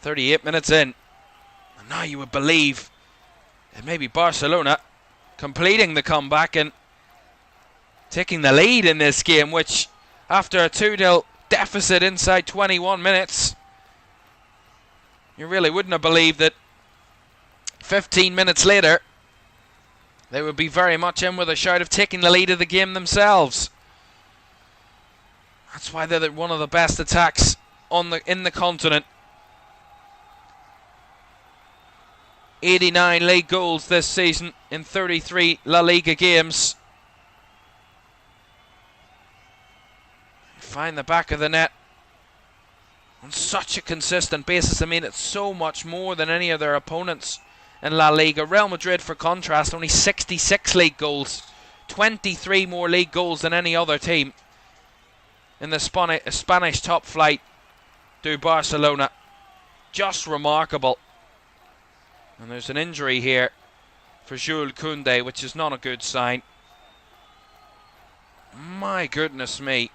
38 minutes in. And now you would believe it may be Barcelona completing the comeback and taking the lead in this game, which after a 2-0 deficit inside 21 minutes, you really wouldn't have believed that 15 minutes later they would be very much in with a shout of taking the lead of the game themselves. That's why they're one of the best attacks in the continent. 89 league goals this season in 33 La Liga games. Find the back of the net on such a consistent basis. I mean, it's so much more than any of their opponents in La Liga. Real Madrid, for contrast, only 66 league goals. 23 more league goals than any other team in the Spanish top flight do Barcelona. Just remarkable. And there's an injury here for Jules Koundé, which is not a good sign. My goodness me.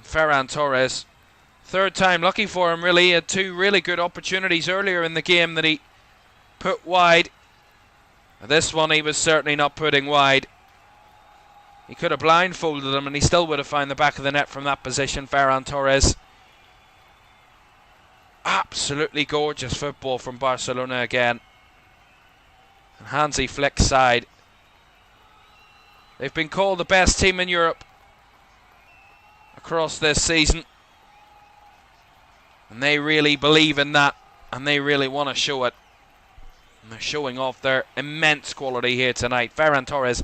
Ferran Torres, third time lucky for him really. He had two really good opportunities earlier in the game that he put wide. This one he was certainly not putting wide. He could have blindfolded him and he still would have found the back of the net from that position. Ferran Torres. Absolutely gorgeous football from Barcelona again. And Hansi Flick's side. They've been called the best team in Europe across this season. And they really believe in that. And they really want to show it. And they're showing off their immense quality here tonight. Ferran Torres,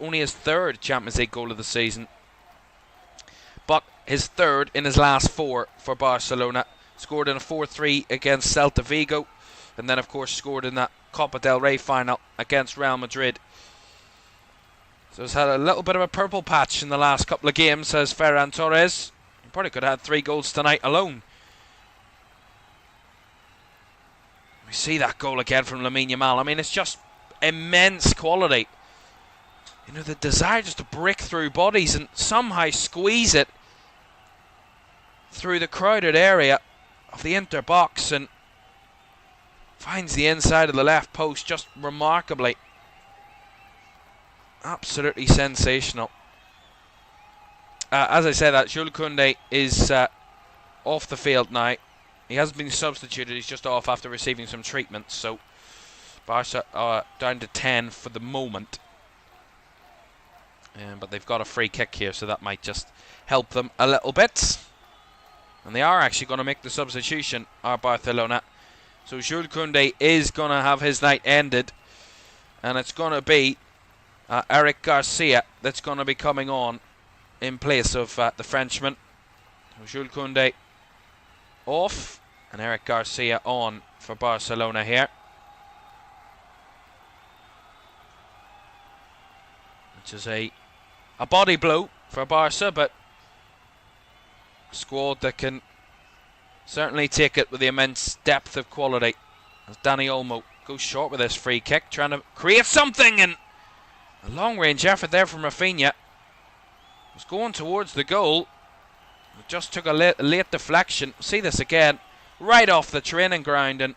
only his third Champions League goal of the season. But his third in his last four for Barcelona. Scored in a 4-3 against Celta Vigo. And then, of course, scored in that Copa del Rey final against Real Madrid. So he's had a little bit of a purple patch in the last couple of games, says Ferran Torres. He probably could have had 3 goals tonight alone. We see that goal again from Lamine Yamal. I mean, it's just immense quality. You know, the desire just to break through bodies and somehow squeeze it through the crowded area of the Inter box and finds the inside of the left post just remarkably. Absolutely sensational. As I said, that Jules Koundé is off the field now. He hasn't been substituted. He's just off after receiving some treatment. So Barca are down to 10 for the moment. But they've got a free kick here, so that might just help them a little bit. And they are actually going to make the substitution, our Barcelona. So Jules Koundé is going to have his night ended. And it's going to be Eric Garcia that's going to be coming on in place of the Frenchman. So Jules Koundé off and Eric Garcia on for Barcelona here. Which is a body blow for Barca, but a squad that can certainly take it with the immense depth of quality. As Dani Olmo goes short with this free kick, trying to create something, and a long range effort there from Rafinha. Was going towards the goal. It just took a late deflection. See this again, right off the training ground, and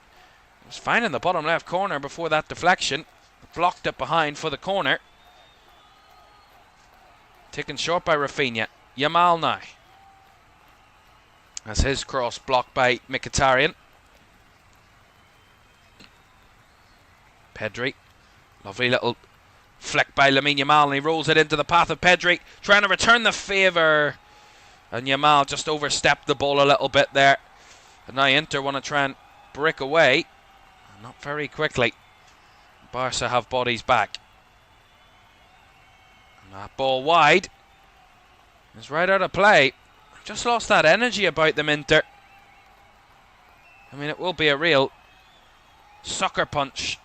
was fine in the bottom left corner before that deflection. Blocked it behind for the corner. Taken short by Rafinha. Yamal now. As his cross blocked by Mkhitaryan. Pedri. Lovely little flick by Lamine Yamal, and he rolls it into the path of Pedri, trying to return the favour. And Yamal just overstepped the ball a little bit there. And now Inter want to try and break away. Not very quickly. Barca have bodies back. And that ball wide is right out of play. Just lost that energy about them, Inter. I mean, it will be a real sucker punch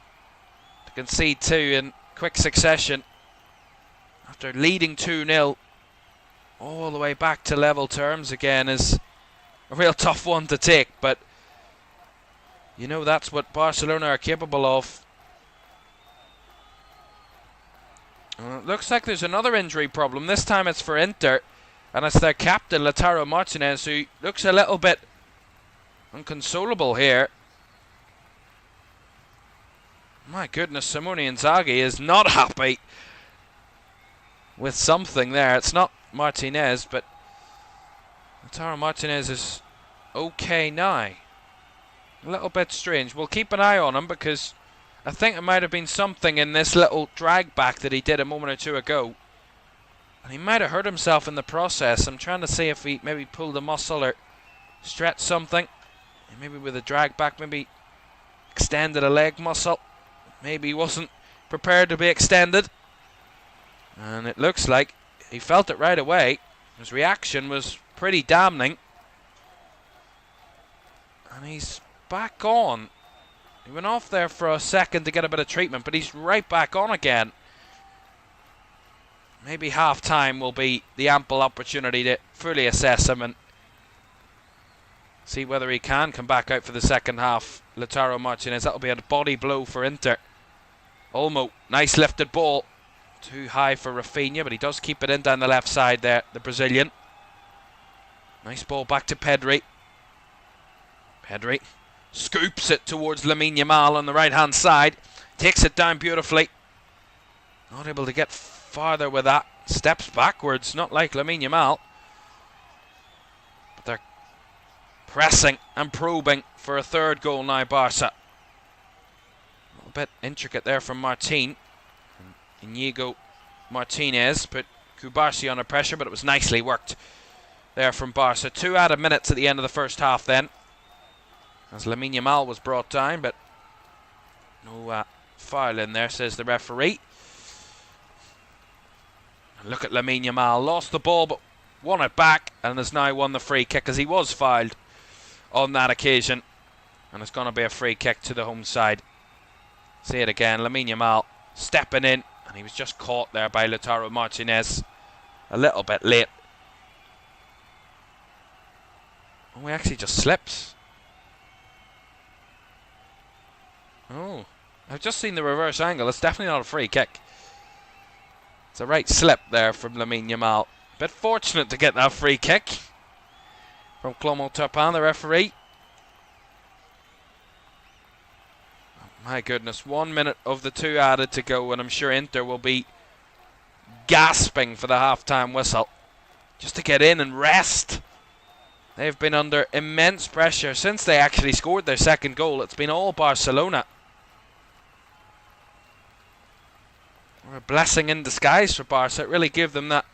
to concede 2 in quick succession after leading 2-0 all the way back to level terms again is a real tough one to take, but you know that's what Barcelona are capable of. It looks like there's another injury problem. This time it's for Inter, and it's their captain Lautaro Martinez, who looks a little bit inconsolable here. My goodness, Simone Inzaghi is not happy with something there. It's not Martinez, but Lautaro Martinez is okay now. A little bit strange. We'll keep an eye on him because I think it might have been something in this little drag back that he did a moment or two ago. And he might have hurt himself in the process. I'm trying to see if he maybe pulled a muscle or stretched something. Maybe with a drag back, maybe extended a leg muscle. Maybe he wasn't prepared to be extended. And it looks like he felt it right away. His reaction was pretty damning. And he's back on. He went off there for a second to get a bit of treatment, but he's right back on again. Maybe half-time will be the ample opportunity to fully assess him and see whether he can come back out for the second half. Lautaro Martinez, that'll be a body blow for Inter. Olmo, nice lifted ball. Too high for Rafinha, but he does keep it in down the left side there, the Brazilian. Nice ball back to Pedri. Pedri scoops it towards Lamine Yamal on the right-hand side. Takes it down beautifully. Not able to get farther with that. Steps backwards, not like Lamine Yamal. But they're pressing and probing for a third goal now, Barca. A little bit intricate there from Martin. Inigo Martinez put Kubarsi under pressure, but it was nicely worked there from Barca. 2 added minutes at the end of the first half then, as Lamine Yamal was brought down, but no foul in there, says the referee. And look at Lamine Yamal, lost the ball but won it back, and has now won the free kick as he was fouled on that occasion, and it's going to be a free kick to the home side. See it again, Lamine Yamal stepping in, and he was just caught there by Lautaro Martinez a little bit late. Oh, he actually just slips. Oh, I've just seen the reverse angle. It's definitely not a free kick. It's a right slip there from Lamine Yamal. Bit fortunate to get that free kick from Clément Turpin, the referee. Oh, my goodness, 1 minute of the 2 added to go, and I'm sure Inter will be gasping for the half-time whistle just to get in and rest. They've been under immense pressure since they actually scored their second goal. It's been all Barcelona. A blessing in disguise for Barca. It really gave them that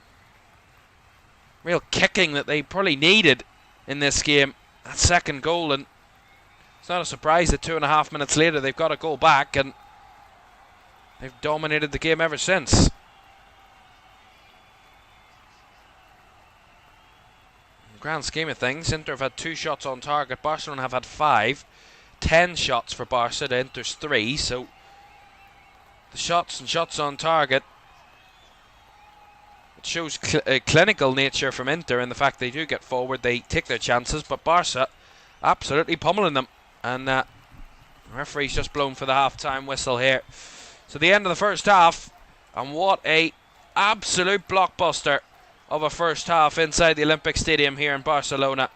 real kicking that they probably needed in this game. That second goal, and it's not a surprise that 2.5 minutes later they've got a goal back, and they've dominated the game ever since. In the grand scheme of things, Inter have had 2 shots on target. Barcelona have had 5. 10 shots for Barca to Inter's 3, so the shots and shots on target, it shows clinical nature from Inter in the fact they do get forward, they take their chances, but Barca absolutely pummeling them. And the referee's just blown for the half-time whistle here. So the end of the first half, and what a absolute blockbuster of a first half inside the Olympic Stadium here in Barcelona.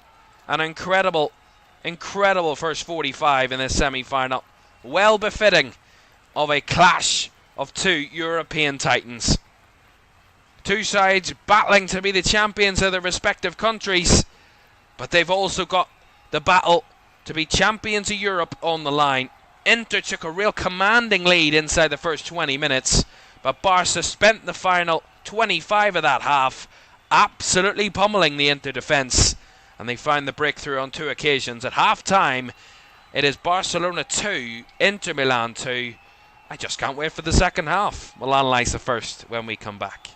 An incredible, incredible first 45 in this semi-final. Well befitting of a clash of 2 European titans. 2 sides battling to be the champions of their respective countries, but they've also got the battle to be champions of Europe on the line. Inter took a real commanding lead inside the first 20 minutes, but Barca spent the final 25 of that half absolutely pummeling the Inter defence, and they found the breakthrough on 2 occasions. At half-time, it is Barcelona 2, Inter Milan 2. I just can't wait for the second half. We'll analyse the first when we come back.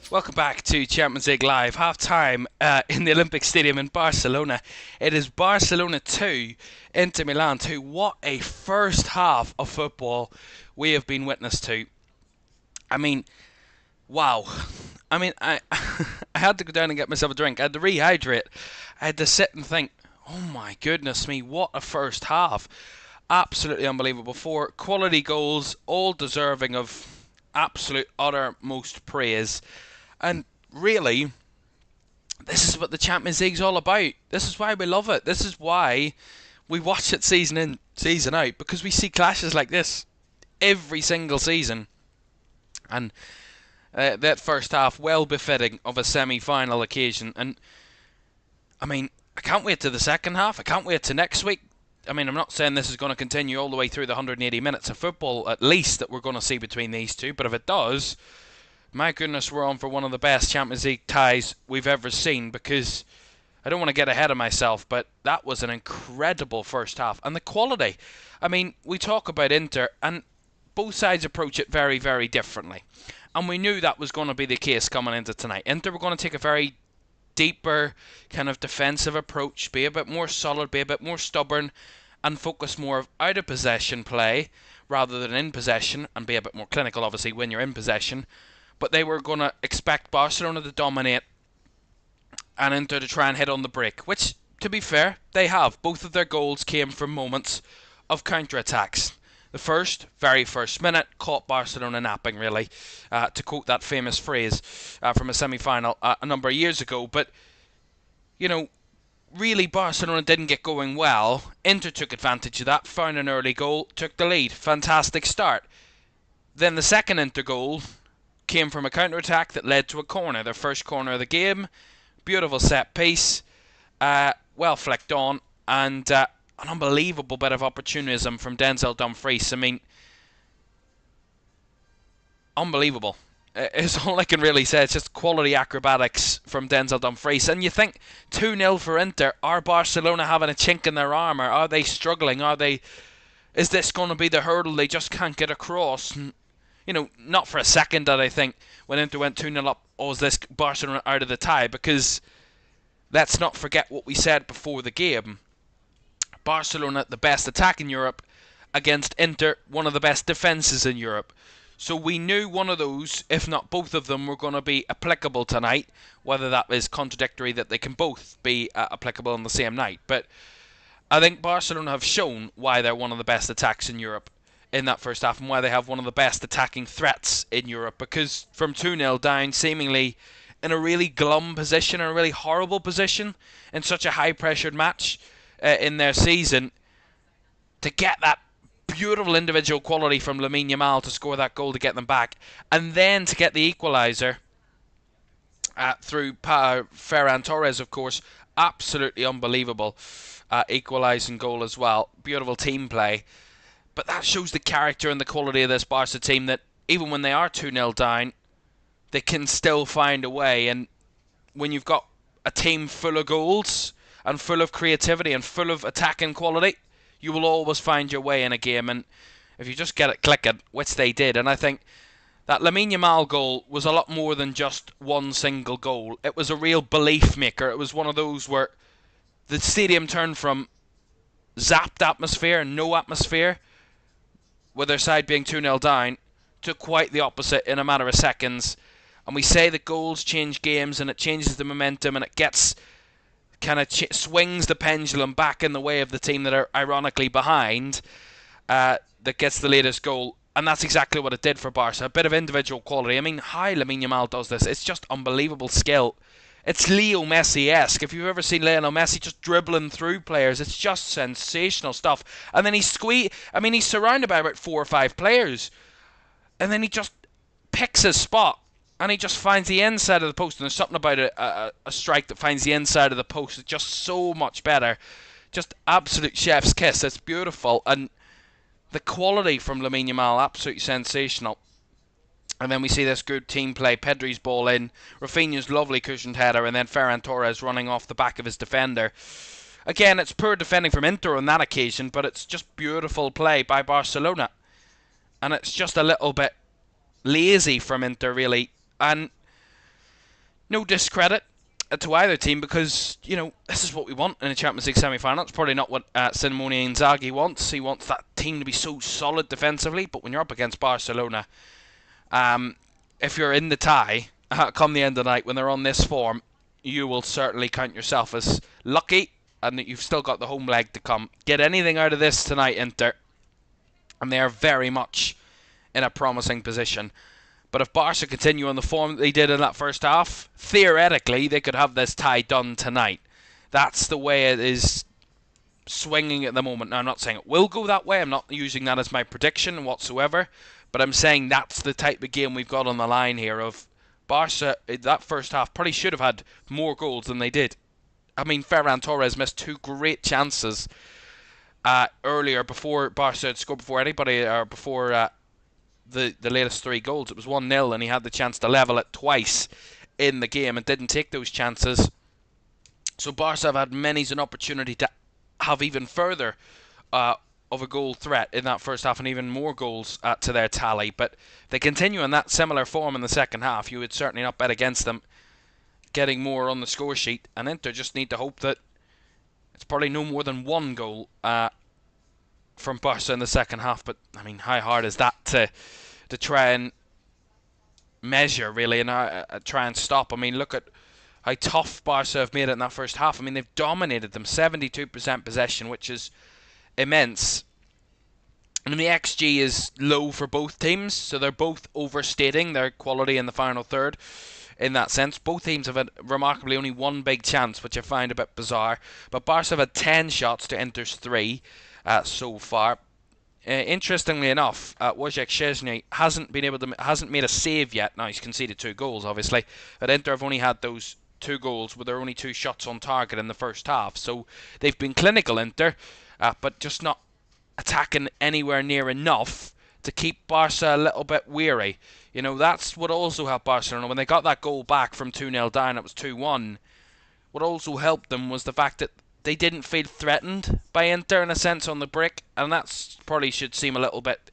Welcome back to Champions League Live. Half time in the Olympic Stadium in Barcelona. It is Barcelona 2, Inter Milan 2. What a first half of football we have been witness to. I mean, wow. I I had to go down and get myself a drink. I had to rehydrate. I had to sit and think, oh my goodness me, what a first half. Absolutely unbelievable. 4 quality goals, all deserving of absolute uttermost praise. And really, this is what the Champions League's all about. This is why we love it. This is why we watch it season in, season out, because we see clashes like this every single season. And that first half, well befitting of a semi-final occasion. And I mean, I can't wait to the second half. I can't wait to next week. I mean, I'm not saying this is going to continue all the way through the 180 minutes of football, at least, that we're going to see between these two. But if it does, my goodness, we're on for one of the best Champions League ties we've ever seen, because I don't want to get ahead of myself, but that was an incredible first half. And the quality. I mean, we talk about Inter, and both sides approach it very, very differently. And we knew that was going to be the case coming into tonight. Inter were going to take a very deeper kind of defensive approach, be a bit more solid, be a bit more stubborn, and focus more of out of possession play rather than in possession, and be a bit more clinical, obviously, when you're in possession. But they were going to expect Barcelona to dominate and Inter to try and hit on the break, which, to be fair, they have. Both of their goals came from moments of counter-attacks. The very first minute, caught Barcelona napping, really, to quote that famous phrase from a semi-final a number of years ago. But, you know, really Barcelona didn't get going well. Inter took advantage of that, found an early goal, took the lead. Fantastic start. Then the second Inter goal came from a counter-attack that led to a corner, their first corner of the game. Beautiful set piece, well flicked on, and an unbelievable bit of opportunism from Denzel Dumfries. I mean, unbelievable. It's all I can really say. It's just quality acrobatics from Denzel Dumfries. And you think 2-0 for Inter. Are Barcelona having a chink in their armour? Are they struggling? Is this going to be the hurdle they just can't get across? You know, not for a second did I think when Inter went 2-0 up, oh, is this Barcelona out of the tie? Because let's not forget what we said before the game. Barcelona, the best attack in Europe, against Inter, one of the best defences in Europe. So we knew one of those, if not both of them, were going to be applicable tonight. Whether that is contradictory that they can both be applicable on the same night. But I think Barcelona have shown why they're one of the best attacks in Europe in that first half, and why they have one of the best attacking threats in Europe, because from 2-0 down, seemingly in a really glum position, a really horrible position, in such a high-pressured match in their season, to get that beautiful individual quality from Lamine Yamal to score that goal to get them back, and then to get the equaliser through Ferran Torres, of course, absolutely unbelievable equalising goal as well. Beautiful team play. But that shows the character and the quality of this Barca team, that even when they are 2-0 down, they can still find a way. And when you've got a team full of goals and full of creativity and full of attacking quality, you will always find your way in a game. And if you just get it clicking, which they did, and I think that Lamine Yamal goal was a lot more than just one single goal. It was a real belief maker. It was one of those where the stadium turned from zapped atmosphere and no atmosphere, with their side being 2-0 down, to quite the opposite in a matter of seconds. And we say that goals change games, and it changes the momentum, and it gets kind of swings the pendulum back in the way of the team that are ironically behind, that gets the latest goal. And that's exactly what it did for Barca. A bit of individual quality. I mean, how Lamine Yamal does this, it's just unbelievable skill. It's Leo Messi-esque. If you've ever seen Lionel Messi just dribbling through players, it's just sensational stuff. And then he's surrounded by about 4 or 5 players. And then he just picks his spot. And he just finds the inside of the post. And there's something about a strike that finds the inside of the post. It's just so much better. Just absolute chef's kiss. It's beautiful. And the quality from Lamine Yamal, absolutely sensational. And then we see this good team play. Pedri's ball in, Rafinha's lovely cushioned header, and then Ferran Torres running off the back of his defender. Again, it's poor defending from Inter on that occasion, but it's just beautiful play by Barcelona. And it's just a little bit lazy from Inter, really. And No discredit to either team because, this is what we want in a Champions League semi-final. It's probably not what Simone Inzaghi wants. He wants that team to be so solid defensively, but when you're up against Barcelona, if you're in the tie, come the end of the night, when they're on this form, you will certainly count yourself as lucky and that you've still got the home leg to come. Get anything out of this tonight, Inter, and they are very much in a promising position. But if Barca continue on the form that they did in that first half, theoretically, they could have this tie done tonight. That's the way it is swinging at the moment. Now, I'm not saying it will go that way. I'm not using that as my prediction whatsoever. But I'm saying that's the type of game we've got on the line here of Barca. That first half probably should have had more goals than they did. I mean, Ferran Torres missed two great chances earlier before Barca had scored, before anybody, or before the latest three goals. It was 1-0 and he had the chance to level it twice in the game and didn't take those chances. So Barca have had many's an opportunity to have even further of a goal threat in that first half and even more goals to their tally. But they continue in that similar form in the second half. You would certainly not bet against them getting more on the score sheet, and Inter just need to hope that it's probably no more than one goal from Barca in the second half. But I mean, how hard is that to try and measure, really, and try and stop? I mean, look at how tough Barca have made it in that first half. I mean, they've dominated them, 72% possession, which is immense. I mean, the XG is low for both teams, so they're both overstating their quality in the final third. In that sense, both teams have had remarkably only one big chance, which I find a bit bizarre. But Barca have had 10 shots to Inter's 3 so far. Interestingly enough, Wojciech Szczesny hasn't made a save yet. Now, he's conceded 2 goals, obviously, but Inter have only had those 2 goals with their only 2 shots on target in the first half. So they've been clinical, Inter, but just not attacking anywhere near enough to keep Barca a little bit weary. That's what also helped Barcelona. When they got that goal back from 2-0 down, it was 2-1. What also helped them was the fact that they didn't feel threatened by Inter in a sense on the break, and that probably should seem a little bit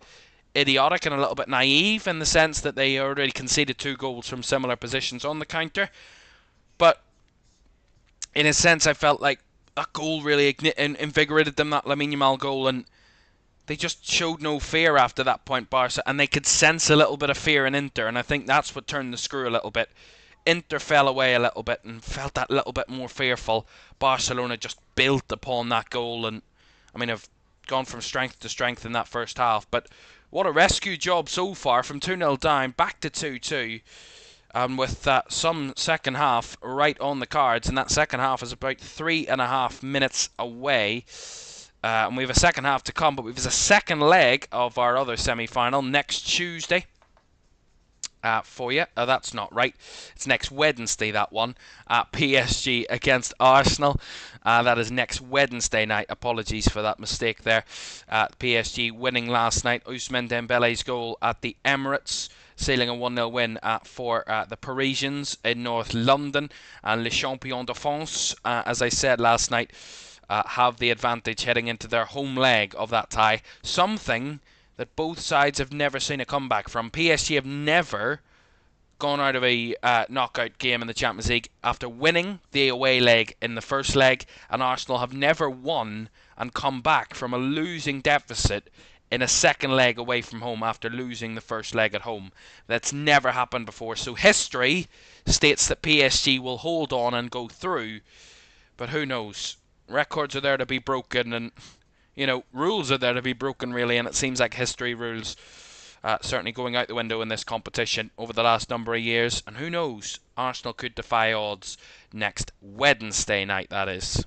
idiotic and a little bit naive in the sense that they already conceded 2 goals from similar positions on the counter. But in a sense, I felt like that goal really invigorated them, that Lamine Yamal goal, and they just showed no fear after that point, Barca, and they could sense a little bit of fear in Inter, and I think that's what turned the screw a little bit. Inter fell away a little bit and felt that little bit more fearful. Barcelona just built upon that goal, and I mean, have gone from strength to strength in that first half. But what a rescue job so far, from 2-0 down back to 2-2, and with some second half right on the cards, and that second half is about 3.5 minutes away. And we have a second half to come, but we have a second leg of our other semi-final next Tuesday for you. That's not right. It's next Wednesday, that one. PSG against Arsenal. That is next Wednesday night. Apologies for that mistake there. PSG winning last night. Ousmane Dembele's goal at the Emirates, sealing a 1-0 win for the Parisians in North London. And Les Champions de France, as I said last night, have the advantage heading into their home leg of that tie. Something that both sides have never seen a comeback from. PSG have never gone out of a knockout game in the Champions League after winning the away leg in the first leg, and Arsenal have never won and come back from a losing deficit in a second leg away from home after losing the first leg at home. That's never happened before. So history states that PSG will hold on and go through, but who knows? Records are there to be broken, and rules are there to be broken, really, and it seems like history rules certainly going out the window in this competition over the last number of years. And who knows, Arsenal could defy odds next Wednesday night, that is.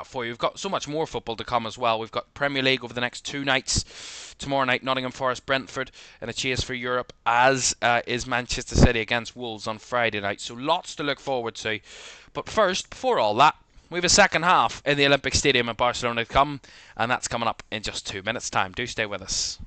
For you, we've got so much more football to come as well. We've got Premier League over the next 2 nights. Tomorrow night, Nottingham Forest, Brentford in a chase for Europe, as is Manchester City against Wolves on Friday night. So lots to look forward to. But first, before all that, we have a second half in the Olympic Stadium in Barcelona to come, and that's coming up in just 2 minutes' time. Do stay with us.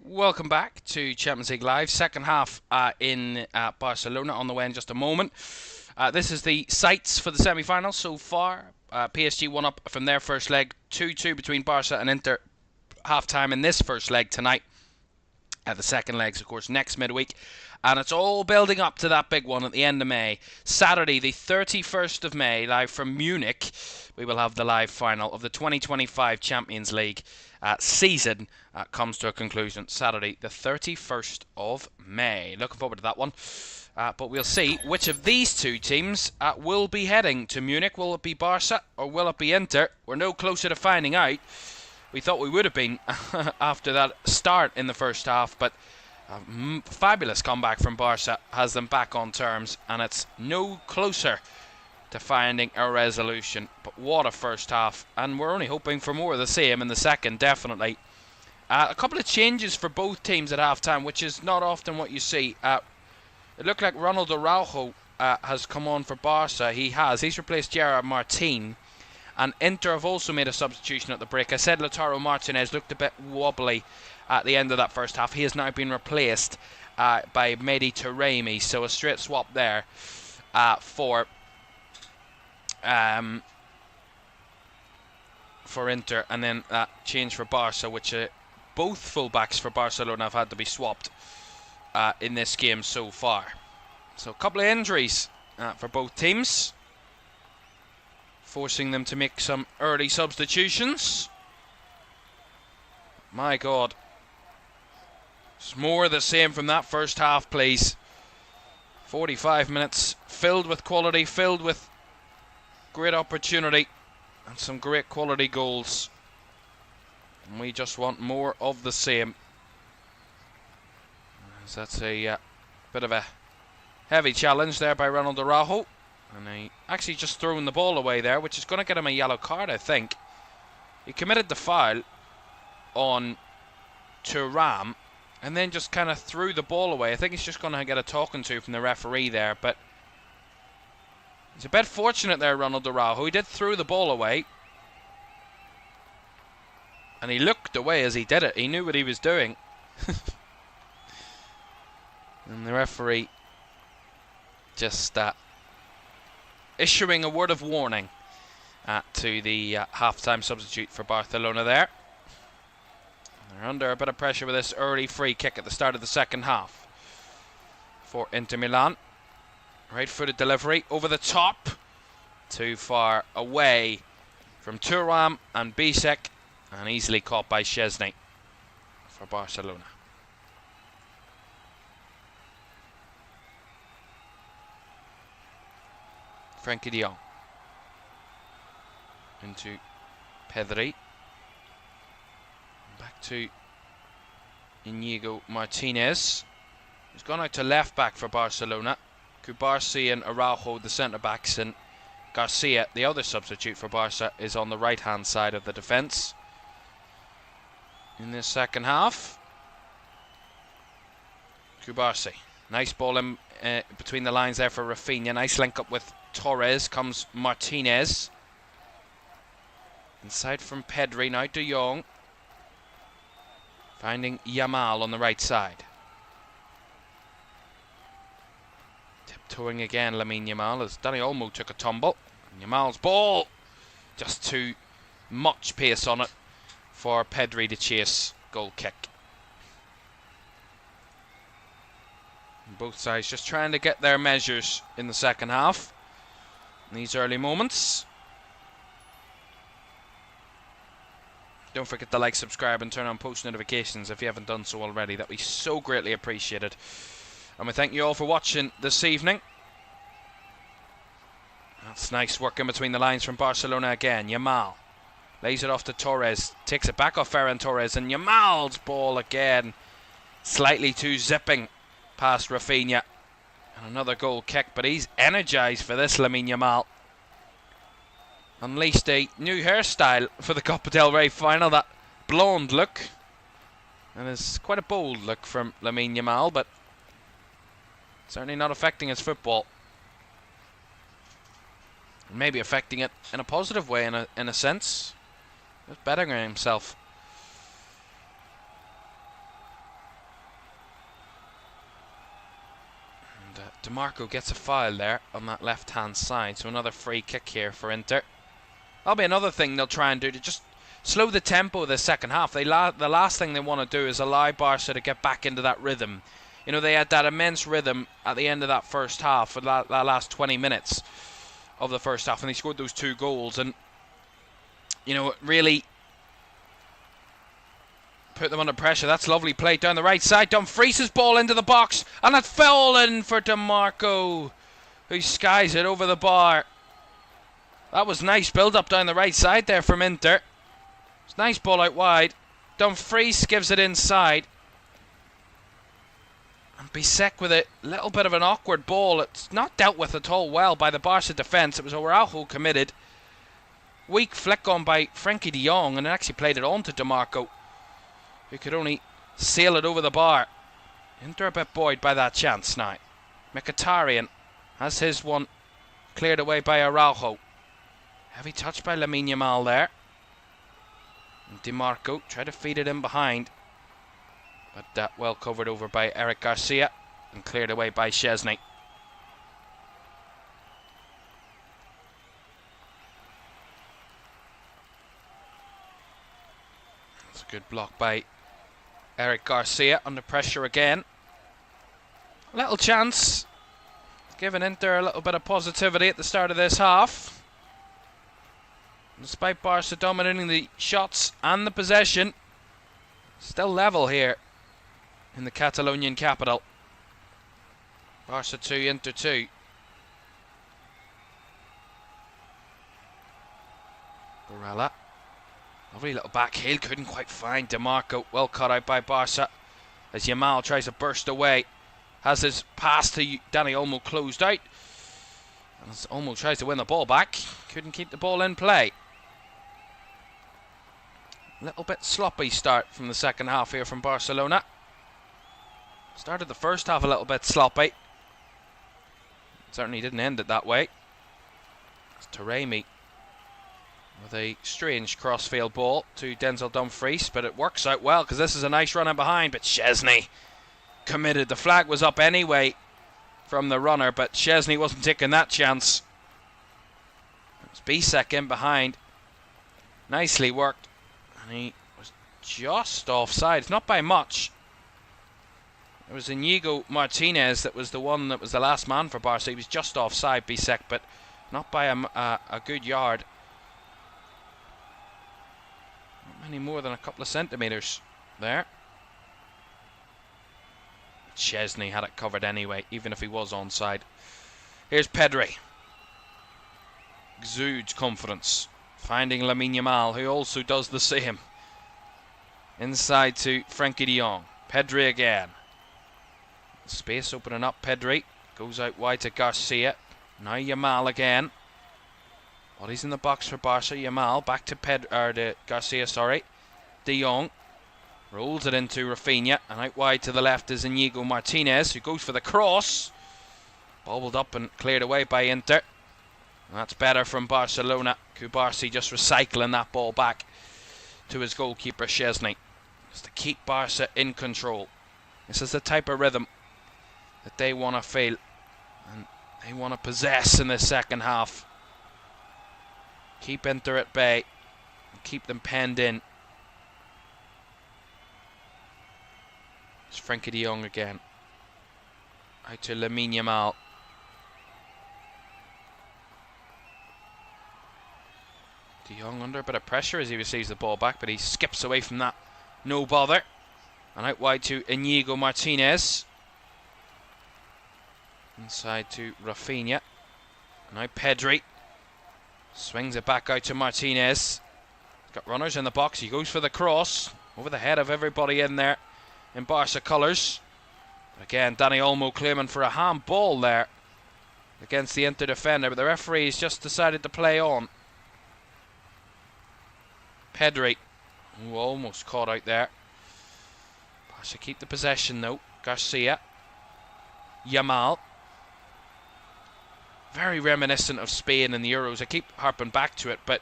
Welcome back to Champions League Live. Second half in Barcelona on the way in just a moment. This is the sights for the semi-finals so far. PSG 1 up from their first leg. 2-2 between Barca and Inter. Half-time in this first leg tonight. The second leg's, of course, next midweek. And it's all building up to that big one at the end of May. Saturday, the 31st of May, live from Munich, we will have the live final of the 2025 Champions League season. Comes to a conclusion Saturday, the 31st of May. Looking forward to that one. But we'll see which of these two teams will be heading to Munich. Will it be Barca or will it be Inter? We're no closer to finding out. We thought we would have been after that start in the first half, but a fabulous comeback from Barca has them back on terms, and it's no closer to finding a resolution. But what a first half, and we're only hoping for more of the same in the second, definitely. A couple of changes for both teams at half-time, which is not often what you see. It looked like Ronald Araujo has come on for Barca. He's replaced Gerard Martin. And Inter have also made a substitution at the break. I said Lautaro Martinez looked a bit wobbly at the end of that first half. He has now been replaced by Mehdi Taremi. So a straight swap there for Inter. And then that change for Barca, which both fullbacks for Barcelona have had to be swapped in this game so far. So a couple of injuries for both teams, forcing them to make some early substitutions. My God. It's more of the same from that first half, please. 45 minutes filled with quality, filled with great opportunity, and some great quality goals. And we just want more of the same. So that's a bit of a heavy challenge there by Ronald Araujo. And he actually just thrown the ball away there, which is going to get him a yellow card, I think. He committed the foul on Thuram and then just kind of threw the ball away. I think he's just going to get a talking to from the referee there, but he's a bit fortunate there, Ronald Araujo. He did throw the ball away, and he looked away as he did it. He knew what he was doing. And the referee just issuing a word of warning to the half-time substitute for Barcelona there. They're under a bit of pressure with this early free kick at the start of the second half for Inter Milan. Right-footed delivery over the top. Too far away from Thuram and Bisek, and easily caught by Szczesny for Barcelona. Frenkie de Jong into Pedri, back to Inigo Martinez, who's gone out to left back for Barcelona. Cubarsí and Araujo, the centre backs, and Garcia, the other substitute for Barca, is on the right hand side of the defence in this second half. Cubarsí, nice ball in between the lines there for Rafinha. Nice link up with Torres. Comes Martinez. Inside from Pedri, now De Jong. Finding Yamal on the right side. Tiptoeing again, Lamine Yamal, as Dani Olmo took a tumble. And Yamal's ball, just too much pace on it for Pedri to chase. Goal kick. And both sides just trying to get their measures in the second half. In these early moments. Don't forget to like, subscribe and turn on post notifications if you haven't done so already. That'd be so greatly appreciated. And we thank you all for watching this evening. That's nice work in between the lines from Barcelona again. Yamal lays it off to Torres. Takes it back off Ferran Torres. And Yamal's ball again. Slightly too zipping past Rafinha. And another goal kick. But he's energised for this, Lamine Yamal. Unleashed a new hairstyle for the Copa del Rey final. That blonde look. And it's quite a bold look from Lamine Yamal. But certainly not affecting his football. Maybe affecting it in a positive way, in a sense. Just betting on himself. And DeMarco gets a foul there on that left-hand side. So another free kick here for Inter. That'll be another thing they'll try and do to just slow the tempo of the second half. The last thing they want to do is allow Barca to get back into that rhythm. You know, they had that immense rhythm at the end of that first half, for that last 20 minutes of the first half, and they scored those 2 goals, and you know, it really put them under pressure. That's lovely play down the right side. Dumfries's ball into the box, and it's fallen for DeMarco, who skies it over the bar. That was nice build-up down the right side there from Inter. It's nice ball out wide. Dumfries gives it inside. And Bisek with a little bit of an awkward ball. It's not dealt with at all well by the Barca defence. It was Araujo committed. Weak flick on by Frenkie de Jong, and actually played it on to DeMarco, who could only sail it over the bar. Inter a bit buoyed by that chance now. Mkhitaryan has his one cleared away by Araujo. Heavy touch by Lamine Yamal there. And DeMarco tried to feed it in behind. But that well covered over by Eric Garcia and cleared away by Szczesny. That's a good block by Eric Garcia, under pressure again. A little chance, giving Inter a little bit of positivity at the start of this half. Despite Barca dominating the shots and the possession, still level here in the Catalonian capital. Barca 2, Inter 2. Barella. Lovely little back heel. Couldn't quite find DeMarco. Well cut out by Barca as Yamal tries to burst away. Has his pass to Dani Olmo closed out. As Olmo tries to win the ball back. Couldn't keep the ball in play. Little bit sloppy start from the second half here from Barcelona. Started the first half a little bit sloppy. Certainly didn't end it that way. It's Taremi with a strange crossfield ball to Denzel Dumfries, but it works out well because this is a nice run in behind. But Szczesny committed. The flag was up anyway from the runner, but Szczesny wasn't taking that chance. It was Bisek in behind. Nicely worked. And he was just offside. Not by much. It was Inigo Martinez that was the one that was the last man for Barca. He was just offside, Bisek, but not by a good yard. Not many more than a couple of centimetres there. Szczesny had it covered anyway, even if he was onside. Here's Pedri. Exudes confidence. Finding Lamine Yamal, who also does the same. Inside to Frenkie de Jong. Pedri again. Space opening up. Pedri goes out wide to Garcia. Now Yamal again. Bodies in the box for Barca. Yamal back to Garcia. Sorry. De Jong rolls it into Rafinha, and out wide to the left is Inigo Martinez, who goes for the cross. Bobbled up and cleared away by Inter. And that's better from Barcelona. Kubarsi just recycling that ball back to his goalkeeper Szczesny, just to keep Barca in control. This is the type of rhythm that they want to feel and they want to possess in the second half. Keep Inter at bay and keep them penned in. It's Frenkie de Jong again. Out to Lamine Yamal. De Jong under a bit of pressure as he receives the ball back, but he skips away from that. No bother. And out wide to Inigo Martinez. Inside to Rafinha. Now Pedri Swings it back out to Martinez. Got runners in the box. He goes for the cross over the head of everybody in there in Barca colours. Again, Dani Olmo claiming for a handball there against the Inter defender, but the referee's just decided to play on. Pedri, who almost caught out there. Barca keep the possession though. Garcia. Yamal. Very reminiscent of Spain in the Euros. I keep harping back to it, but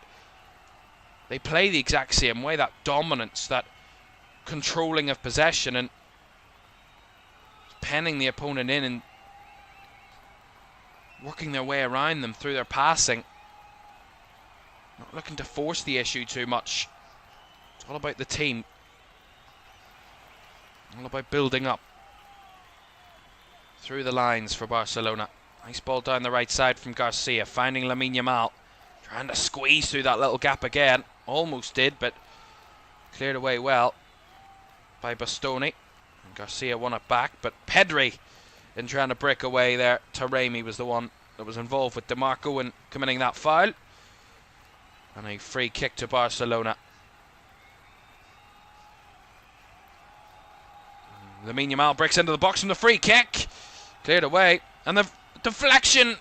they play the exact same way. That dominance, that controlling of possession and penning the opponent in and working their way around them through their passing. Not looking to force the issue too much. It's all about the team. All about building up through the lines for Barcelona. Nice ball down the right side from Garcia, finding Lamine Yamal. Trying to squeeze through that little gap again. Almost did, but cleared away well by Bastoni. And Garcia won it back, but Pedri, in trying to break away there, Taremi was the one that was involved with DeMarco in committing that foul. And a free kick to Barcelona. Lamine Yamal breaks into the box from the free kick. Cleared away. And the deflection,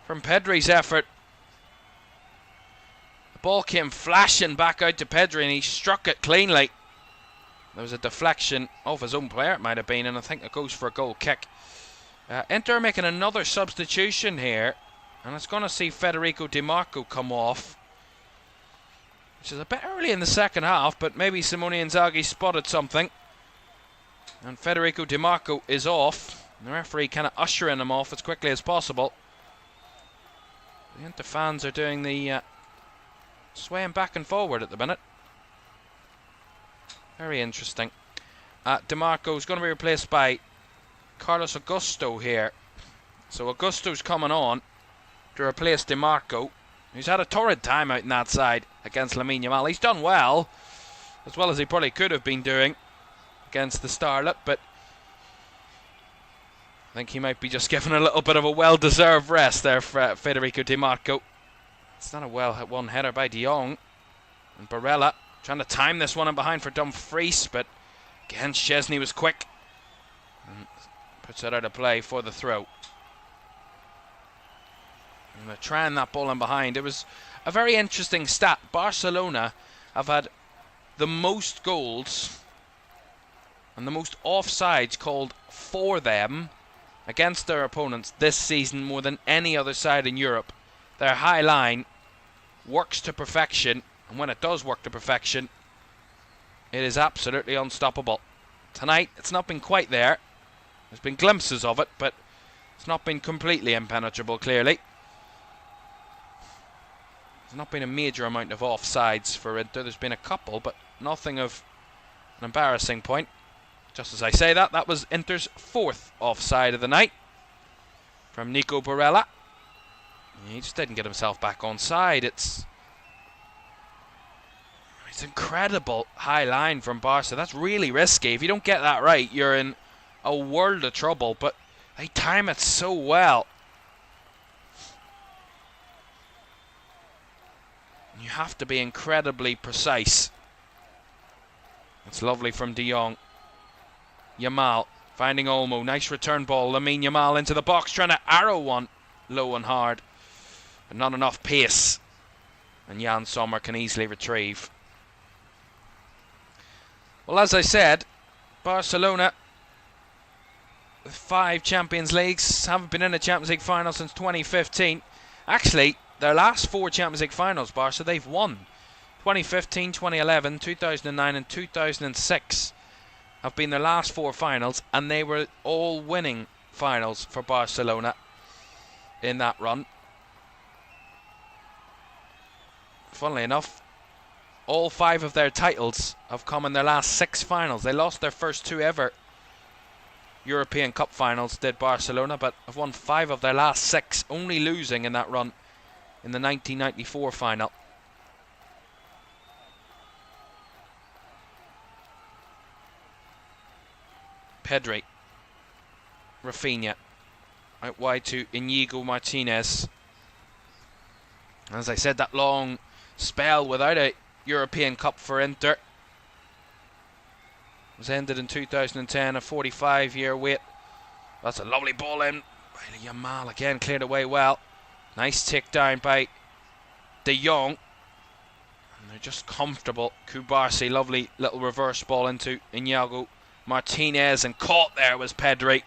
from Pedri's effort. The ball came flashing back out to Pedri and he struck it cleanly. There was a deflection off his own player, it might have been, and I think it goes for a goal kick. Inter making another substitution here, and it's going to see Federico Di Marco come off, which is a bit early in the second half, but maybe Simone Inzaghi spotted something. And Federico Di Marco is off. The referee kind of ushering him off as quickly as possible. The Inter fans are doing the swaying back and forward at the minute. Very interesting. Di Marco is going to be replaced by Carlos Augusto here. So Augusto's coming on to replace Di Marco, who's had a torrid time out in that side against Lamine Yamal. He's done well as he probably could have been doing against the Starlet, but I think he might be just given a little bit of a well-deserved rest there for Federico Di Marco. It's not a well-hit header by De Jong. And Barella trying to time this one in behind for Dumfries, but again Szczesny was quick and puts it out of play for the throw. And they're trying that ball in behind. It was a very interesting stat. Barcelona have had the most goals and the most offsides called for them against their opponents this season more than any other side in Europe. Their high line works to perfection, and when it does work to perfection, it is absolutely unstoppable. Tonight, it's not been quite there. There's been glimpses of it, but it's not been completely impenetrable, clearly. There's not been a major amount of offsides for Inter. There's been a couple, but nothing of an embarrassing point. Just as I say that, that was Inter's fourth offside of the night from Nico Barella. He just didn't get himself back on side. It's incredible high line from Barca. That's really risky. If you don't get that right, you're in a world of trouble, but they time it so well. You have to be incredibly precise. It's lovely from De Jong. Yamal finding Olmo. Nice return ball. Lamine Yamal into the box, trying to arrow one low and hard, but not enough pace. And Jan Sommer can easily retrieve. Well, as I said, Barcelona, with 5 Champions Leagues, haven't been in a Champions League final since 2015. Actually, their last 4 Champions League finals, Barca, they've won. 2015, 2011, 2009 and 2006 have been their last 4 finals, and they were all winning finals for Barcelona in that run. Funnily enough, all 5 of their titles have come in their last 6 finals. They lost their first 2 ever European Cup finals, did Barcelona, but have won 5 of their last 6, only losing in that run in the 1994 final. Pedri, Rafinha, out wide to Inigo Martinez. As I said, that long spell without a European Cup for Inter was ended in 2010, a 45-year wait. That's a lovely ball in. Yamal again cleared away well. Nice tick down by De Jong. And they're just comfortable. Kubarsi, lovely little reverse ball into Inigo Martinez, and caught there was Pedri.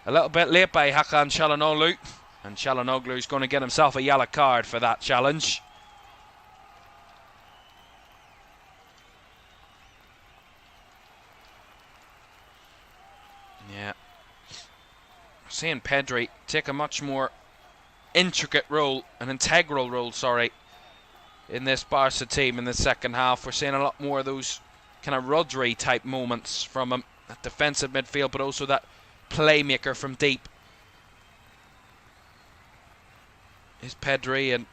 A little bit late by Hakan Çalhanoğlu. And Çalhanoğlu's going to get himself a yellow card for that challenge. Yeah. Seeing Pedri take a much more intricate role, an integral role, sorry, in this Barca team in the second half. We're seeing a lot more of those kind of Rodri type moments from him at defensive midfield, but also that playmaker from deep. Is Pedri, and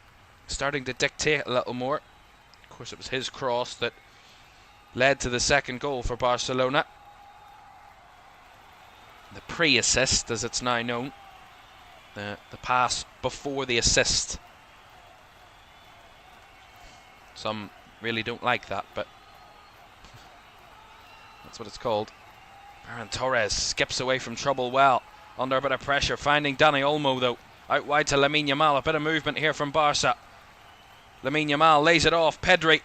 starting to dictate a little more. Of course, it was his cross that led to the second goal for Barcelona. The pre-assist, as it's now known. The pass before the assist. Some really don't like that, but that's what it's called. Ferran Torres skips away from trouble well, under a bit of pressure, finding Dani Olmo though. Out wide to Lamine Yamal, a bit of movement here from Barca. Lamine Yamal lays it off. Pedri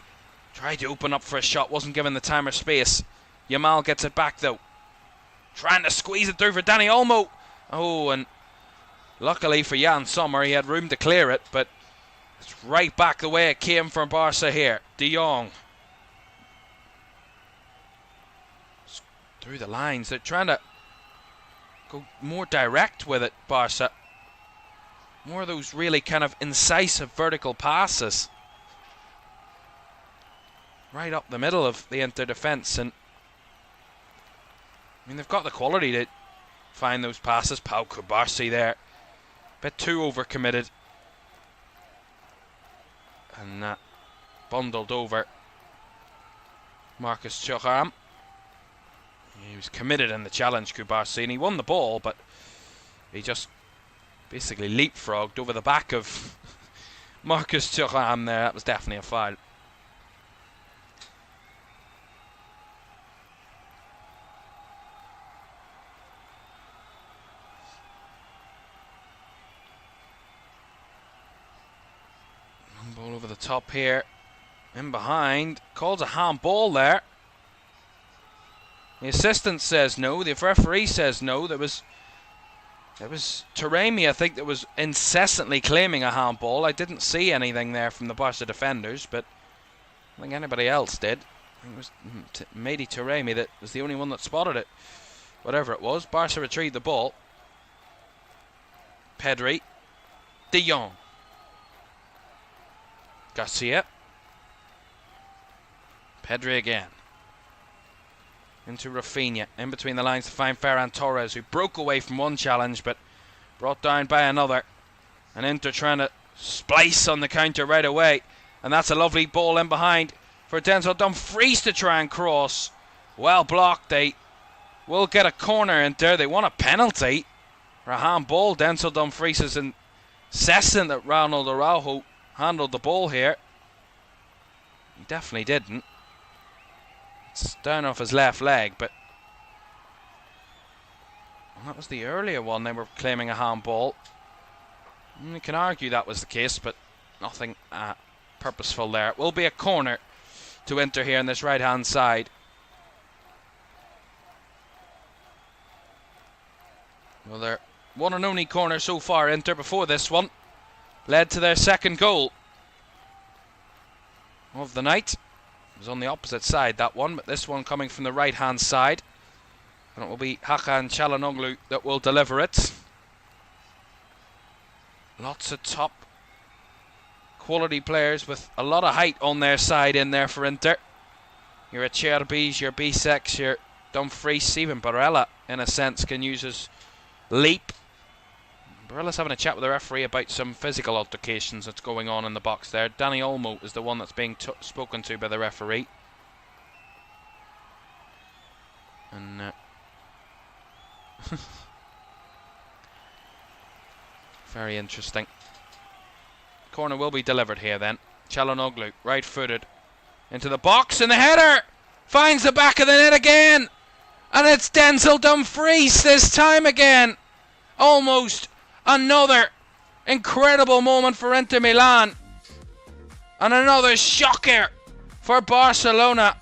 tried to open up for a shot, wasn't given the time or space. Yamal gets it back though, trying to squeeze it through for Dani Olmo. Oh, and luckily for Jan Sommer, he had room to clear it, but it's right back the way it came from Barca here. De Jong. Through the lines, they're trying to go more direct with it, Barca. More of those really kind of incisive vertical passes. Right up the middle of the Inter defence, and I mean, they've got the quality to find those passes. Pau Kubarsi there. Bit too overcommitted. And bundled over Marcus Thuram. He was committed in the challenge, Kubarsi, and he won the ball, but he just basically leapfrogged over the back of Marcus Thuram there. That was definitely a foul. Ball over the top here. In behind. Calls a handball there. The assistant says no. The referee says no. There was Taremi, I think, that was incessantly claiming a handball. I didn't see anything there from the Barca defenders, but I think anybody else did. I think it was Mehdi Taremi that was the only one that spotted it. Whatever it was, Barca retrieved the ball. Pedri. De Jong. Garcia. Pedri again. Into Rafinha. In between the lines to find Ferran Torres, who broke away from one challenge but brought down by another. And Inter trying to splice on the counter right away. And that's a lovely ball in behind for Denzel Dumfries to try and cross. Well blocked. They will get a corner, Inter. They want a penalty for a handball. Denzel Dumfries is incessant that Ronald Araujo handled the ball here. He definitely didn't. It's down off his left leg, but well, that was the earlier one. They were claiming a handball. You can argue that was the case, but nothing purposeful there. It will be a corner to Inter here on this right hand side. Well, their one and only corner so far, Inter, before this one led to their second goal of the night. It was on the opposite side, that one, but this one coming from the right hand side, and it will be Hakan Çalhanoğlu that will deliver it. Lots of top quality players with a lot of height on their side in there for Inter. Your Acherbis, your Biseks, your Dumfries, even Barella in a sense can use his leap. Barella's having a chat with the referee about some physical altercations that's going on in the box there. Dani Olmo is the one that's being spoken to by the referee. And very interesting. Corner will be delivered here then. Çalhanoğlu, right-footed. Into the box, and the header finds the back of the net again. And it's Denzel Dumfries this time again. Almost another incredible moment for Inter Milan. And another shocker for Barcelona.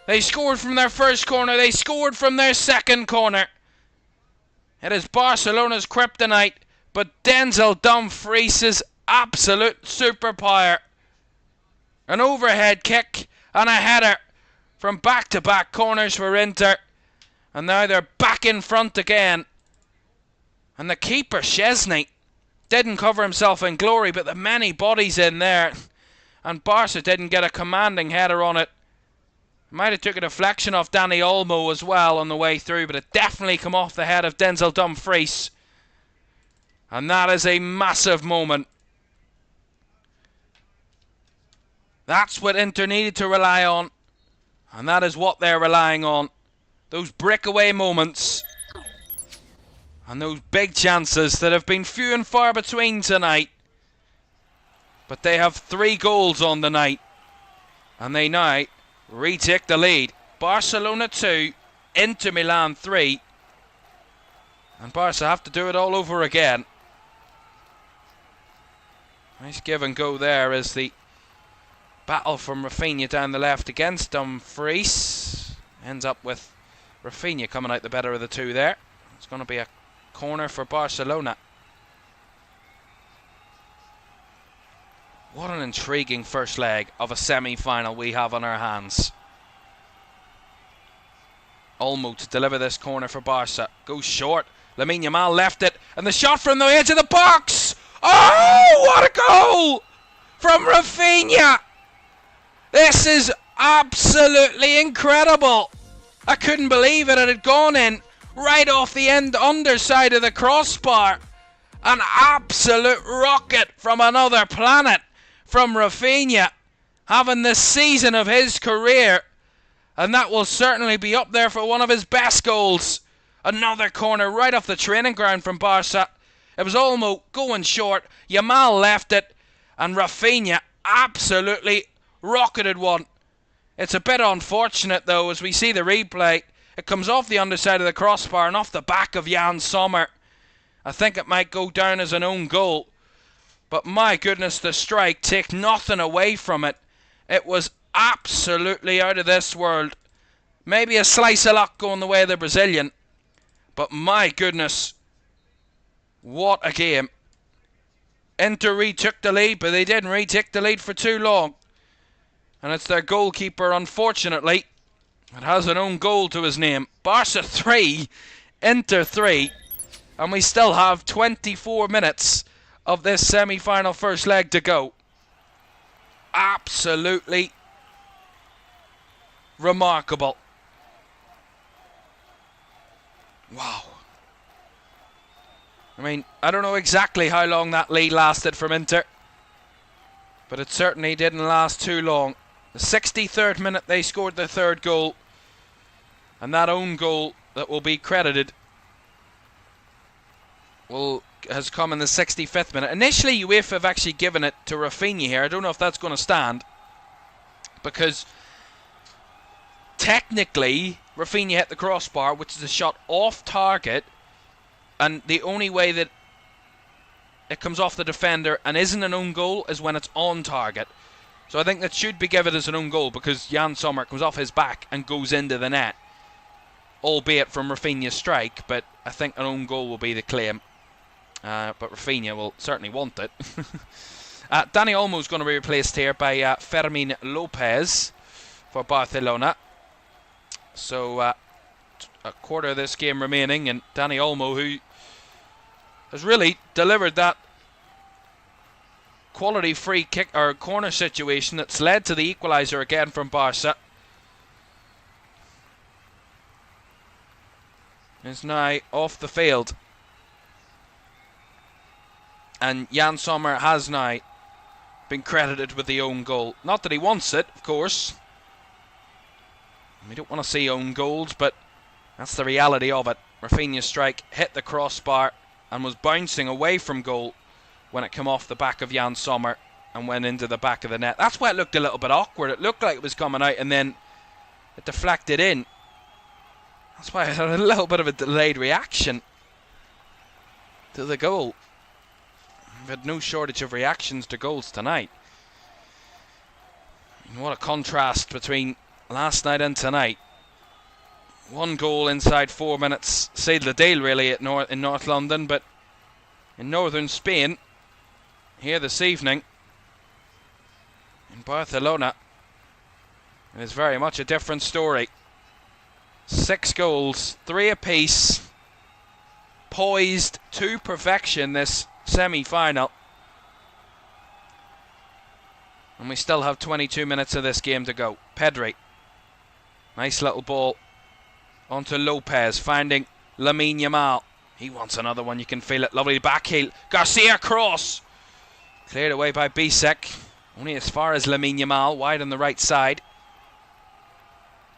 They scored from their first corner. They scored from their second corner. It is Barcelona's kryptonite, but Denzel Dumfries' absolute superpower. An overhead kick and a header from back-to-back corners for Inter. And now they're back in front again. And the keeper, Szczesny, didn't cover himself in glory, but the many bodies in there. And Barca didn't get a commanding header on it. Might have took a deflection off Dani Olmo as well on the way through, but it definitely come off the head of Denzel Dumfries. And that is a massive moment. That's what Inter needed to rely on. And that is what they're relying on. Those breakaway moments. And those big chances that have been few and far between tonight. But they have 3 goals on the night. And they now retake the lead. Barcelona 2, Inter Milan 3. And Barca have to do it all over again. Nice give and go there as the battle from Rafinha down the left against Dumfries. Ends up with Rafinha coming out the better of the two there. It's going to be a corner for Barcelona. What an intriguing first leg of a semi-final we have on our hands. Olmo to deliver this corner for Barca. Goes short. Lamine Yamal left it. And the shot from the edge of the box. Oh, what a goal from Rafinha. This is absolutely incredible. I couldn't believe it. It had gone in right off the underside of the crossbar. An absolute rocket from another planet from Rafinha, having the season of his career, and that will certainly be up there for one of his best goals. Another corner right off the training ground from Barca. It was Olmo going short, Yamal left it, and Rafinha absolutely rocketed one. It's a bit unfortunate though, as we see the replay. It comes off the underside of the crossbar and off the back of Jan Sommer. I think it might go down as an own goal. But my goodness, the strike, take nothing away from it. It was absolutely out of this world. Maybe a slice of luck going the way of the Brazilian. But my goodness, what a game. Inter retook the lead, but they didn't retake the lead for too long. And it's their goalkeeper, unfortunately, that has an own goal to his name. Barca 3, Inter 3. And we still have 24 minutes of this semi-final first leg to go. Absolutely remarkable. Wow. I mean, I don't know exactly how long that lead lasted from Inter, but it certainly didn't last too long. The 63rd minute they scored their third goal, and that own goal that will be credited has come in the 65th minute. Initially, UEFA have actually given it to Rafinha here. I don't know if that's going to stand, because technically Rafinha hit the crossbar, which is a shot off target, and the only way that it comes off the defender and isn't an own goal is when it's on target. So I think that should be given as an own goal, because Jan Sommer comes off his back and goes into the net, albeit from Rafinha's strike, but I think an own goal will be the claim. But Rafinha will certainly want it. Dani Olmo is going to be replaced here by Fermin Lopez for Barcelona. So a quarter of this game remaining, and Dani Olmo, who has really delivered that quality free kick or corner situation that's led to the equaliser again from Barca, is now off the field. And Jan Sommer has now been credited with the own goal. Not that he wants it, of course. We don't want to see own goals, but that's the reality of it. Rafinha's strike hit the crossbar and was bouncing away from goal when it came off the back of Jan Sommer and went into the back of the net. That's why it looked a little bit awkward. It looked like it was coming out and then it deflected in. That's why I had a little bit of a delayed reaction to the goal. We've had no shortage of reactions to goals tonight. And what a contrast between last night and tonight. One goal inside 4 minutes sealed the deal really in North London, but in northern Spain, here this evening, in Barcelona, it is very much a different story. 6 goals, 3 apiece, poised to perfection this semi-final. And we still have 22 minutes of this game to go. Pedri, nice little ball onto Lopez, finding Lamine Yamal. He wants another one, you can feel it. Lovely back heel. Garcia cross. Cleared away by Bisek. Only as far as Lamine Yamal, wide on the right side.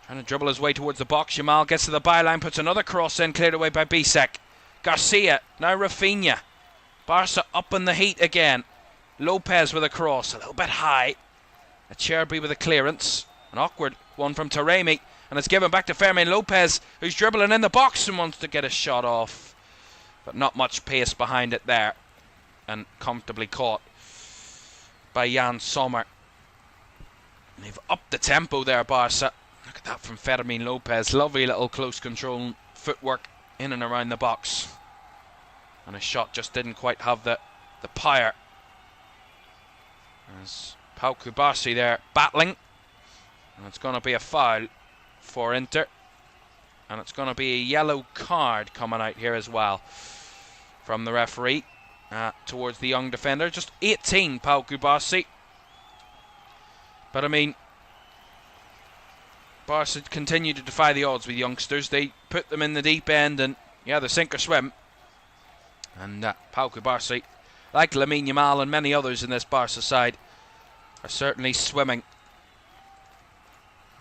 Trying to dribble his way towards the box. Yamal gets to the byline, puts another cross in, cleared away by Bisek. Garcia, now Rafinha. Barca up in the heat again. Lopez with a cross, a little bit high. Acerbi with a clearance. An awkward one from Taremi. And it's given back to Fermin Lopez, who's dribbling in the box and wants to get a shot off. But not much pace behind it there. And comfortably caught by Jan Sommer. And they've upped the tempo there, Barca. Look at that from Fermin Lopez. Lovely little close control footwork in and around the box. And a shot just didn't quite have the power. There's Pau Cubarsí there battling. And it's going to be a foul for Inter. And it's going to be a yellow card coming out here as well from the referee towards the young defender. Just 18, Pau Cubarsí. But I mean, Barca continue to defy the odds with youngsters. They put them in the deep end and, yeah, they sink or swim. And Pau Cubarsí, like Lamine Yamal and many others in this Barca side, are certainly swimming.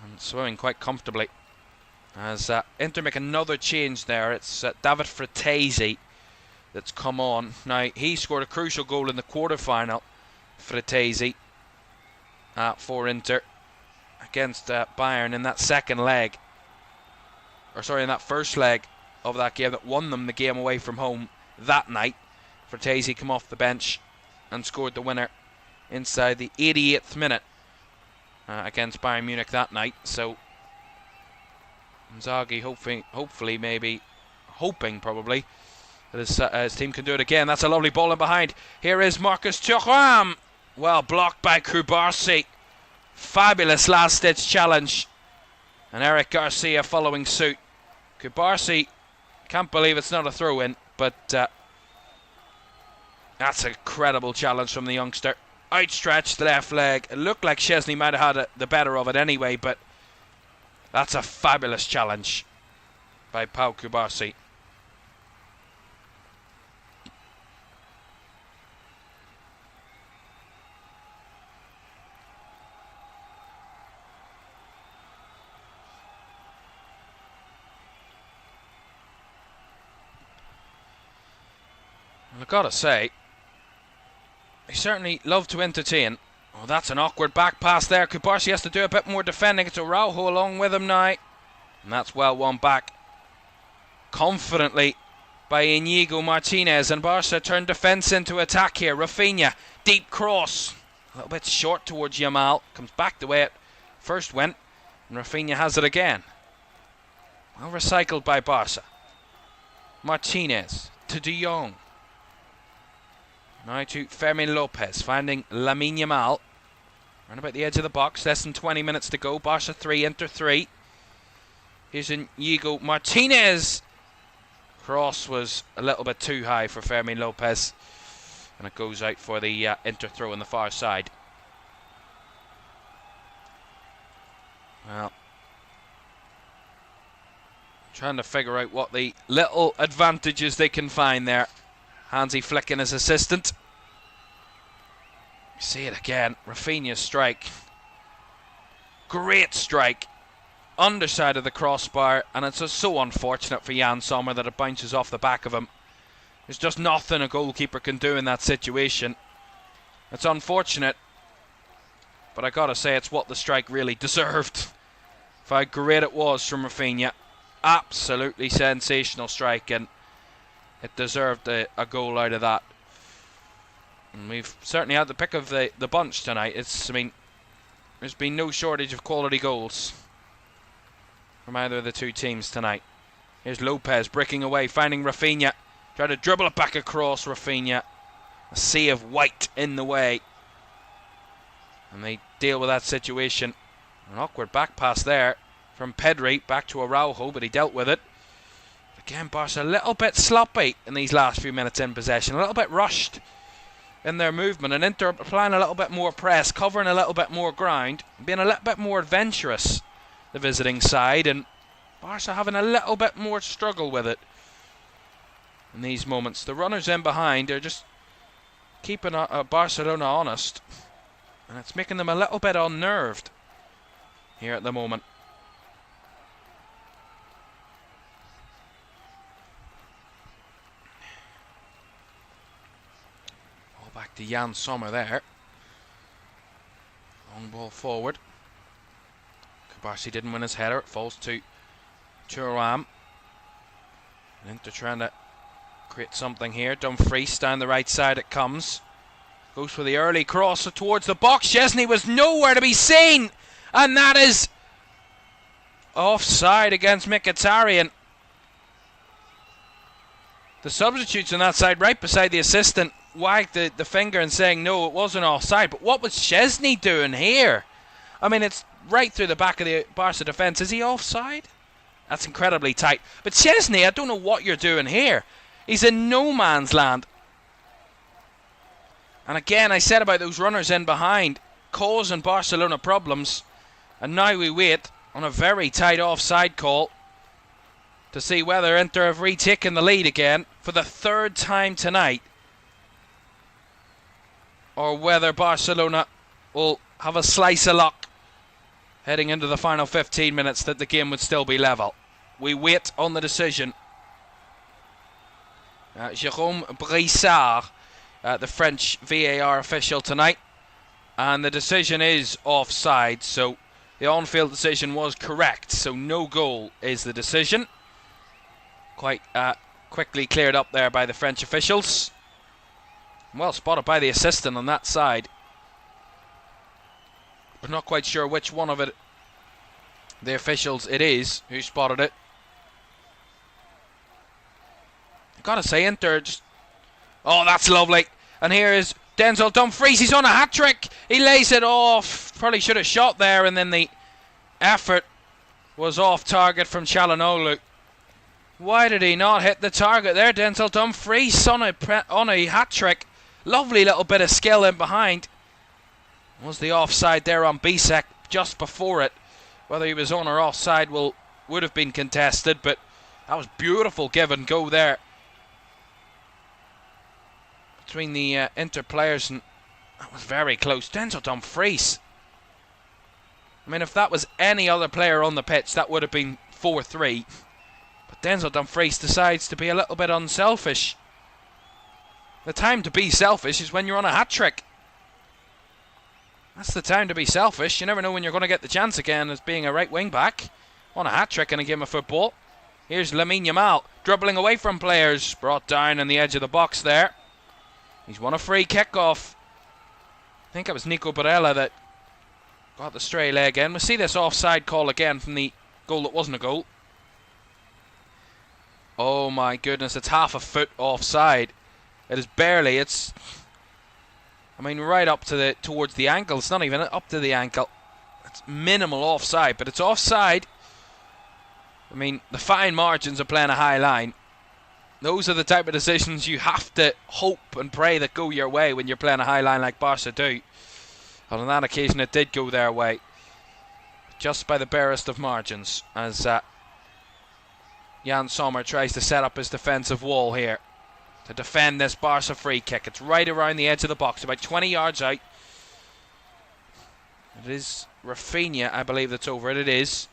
And swimming quite comfortably. As Inter make another change there. It's David Fratesi that's come on. Now, he scored a crucial goal in the quarter-final, Fratesi, for Inter against Bayern in that second leg. Or sorry, in that first leg of that game that won them the game away from home that night. Fratesi came off the bench and scored the winner inside the 88th minute against Bayern Munich that night. So Inzaghi hoping probably that his team can do it again. That's a lovely ball in behind. Here is Marcus Thuram. Well blocked by Cubarsí. Fabulous last-ditch challenge. And Eric Garcia following suit. Cubarsí, can't believe it's not a throw-in, but that's a credible challenge from the youngster. Outstretched left leg. It looked like Szczesny might have had the better of it anyway, but that's a fabulous challenge by Pau Cubarsí. I've got to say, they certainly love to entertain. Oh, that's an awkward back pass there. Cubarsí has to do a bit more defending. It's Araujo along with him now. And that's well won back confidently by Íñigo Martínez. And Barca turn defence into attack here. Rafinha, deep cross. A little bit short towards Yamal. Comes back the way it first went. And Rafinha has it again. Well recycled by Barca. Martínez to De Jong. Now to Fermin Lopez, finding Lamine Yamal. Around about the edge of the box, less than 20 minutes to go. Barca 3, Inter 3. Here's Íñigo Martínez. Cross was a little bit too high for Fermin Lopez. And it goes out for the Inter throw on the far side. Well, trying to figure out what the little advantages they can find there. Hansi Flick and his assistant. See it again. Rafinha's strike. Great strike. Underside of the crossbar. And it's just so unfortunate for Jan Sommer that it bounces off the back of him. There's just nothing a goalkeeper can do in that situation. It's unfortunate, but I gotta say it's what the strike really deserved. How great it was from Rafinha. Absolutely sensational strike, and it deserved a goal out of that. And we've certainly had the pick of the bunch tonight. There's been no shortage of quality goals from either of the two teams tonight. Here's Lopez breaking away, finding Rafinha. Try to dribble it back across Rafinha. A sea of white in the way. And they deal with that situation. An awkward back pass there from Pedri back to Araujo, but he dealt with it. Again, Barca a little bit sloppy in these last few minutes in possession. A little bit rushed in their movement. And Inter applying a little bit more press, covering a little bit more ground, being a little bit more adventurous, the visiting side. And Barca having a little bit more struggle with it in these moments. The runners in behind are just keeping Barcelona honest, and it's making them a little bit unnerved here at the moment. All back to Jan Sommer there. Long ball forward. Kubarsi didn't win his header. It falls to Thuram. Inter trying to create something here. Dumfries down the right side it comes. Goes for the early cross towards the box. Szczesny was nowhere to be seen. And that is offside against Mkhitaryan. The substitutes on that side, right beside the assistant, wagged the finger and saying no, it wasn't offside. But what was Szczesny doing here? I mean, it's right through the back of the Barca defence. Is he offside? That's incredibly tight. But Szczesny, I don't know what you're doing here. He's in no man's land. And again, I said about those runners in behind causing Barcelona problems. And now we wait on a very tight offside call to see whether Inter have retaken the lead again for the third time tonight, or whether Barcelona will have a slice of luck heading into the final 15 minutes that the game would still be level. We wait on the decision. Jérôme Brissard, the French VAR official tonight, and the decision is offside, so the on-field decision was correct, so no goal is the decision. Quite quickly cleared up there by the French officials. Well spotted by the assistant on that side. We're not quite sure which one of the officials it is who spotted it. I've got to say, Inter just... Oh, that's lovely. And here is Denzel Dumfries. He's on a hat-trick. He lays it off. Probably should have shot there, and then the effort was off target from Çalhanoğlu. Why did he not hit the target there? Denzel Dumfries on a hat-trick. Lovely little bit of skill in behind. Was the offside there on Bisek just before it? Whether he was on or offside would have been contested, but that was beautiful give and go there between the Inter players, and that was very close. Denzel Dumfries. I mean, if that was any other player on the pitch, that would have been 4-3. But Denzel Dumfries decides to be a little bit unselfish. The time to be selfish is when you're on a hat-trick. That's the time to be selfish. You never know when you're going to get the chance again as being a right wing-back on a hat-trick in a game of football. Here's Lamine Yamal dribbling away from players. Brought down on the edge of the box there. He's won a free kick off. I think it was Nico Barella that got the stray leg in. We'll see this offside call again from the goal that wasn't a goal. Oh my goodness, it's half a foot offside. It is barely, it's... I mean, right up to towards the ankle. It's not even up to the ankle. It's minimal offside, but it's offside. I mean, the fine margins of playing a high line. Those are the type of decisions you have to hope and pray that go your way when you're playing a high line like Barca do. And on that occasion it did go their way. Just by the barest of margins, as Jan Sommer tries to set up his defensive wall here to defend this Barca free kick. It's right around the edge of the box, about 20 yards out. It is Rafinha, I believe, that's over it. It is.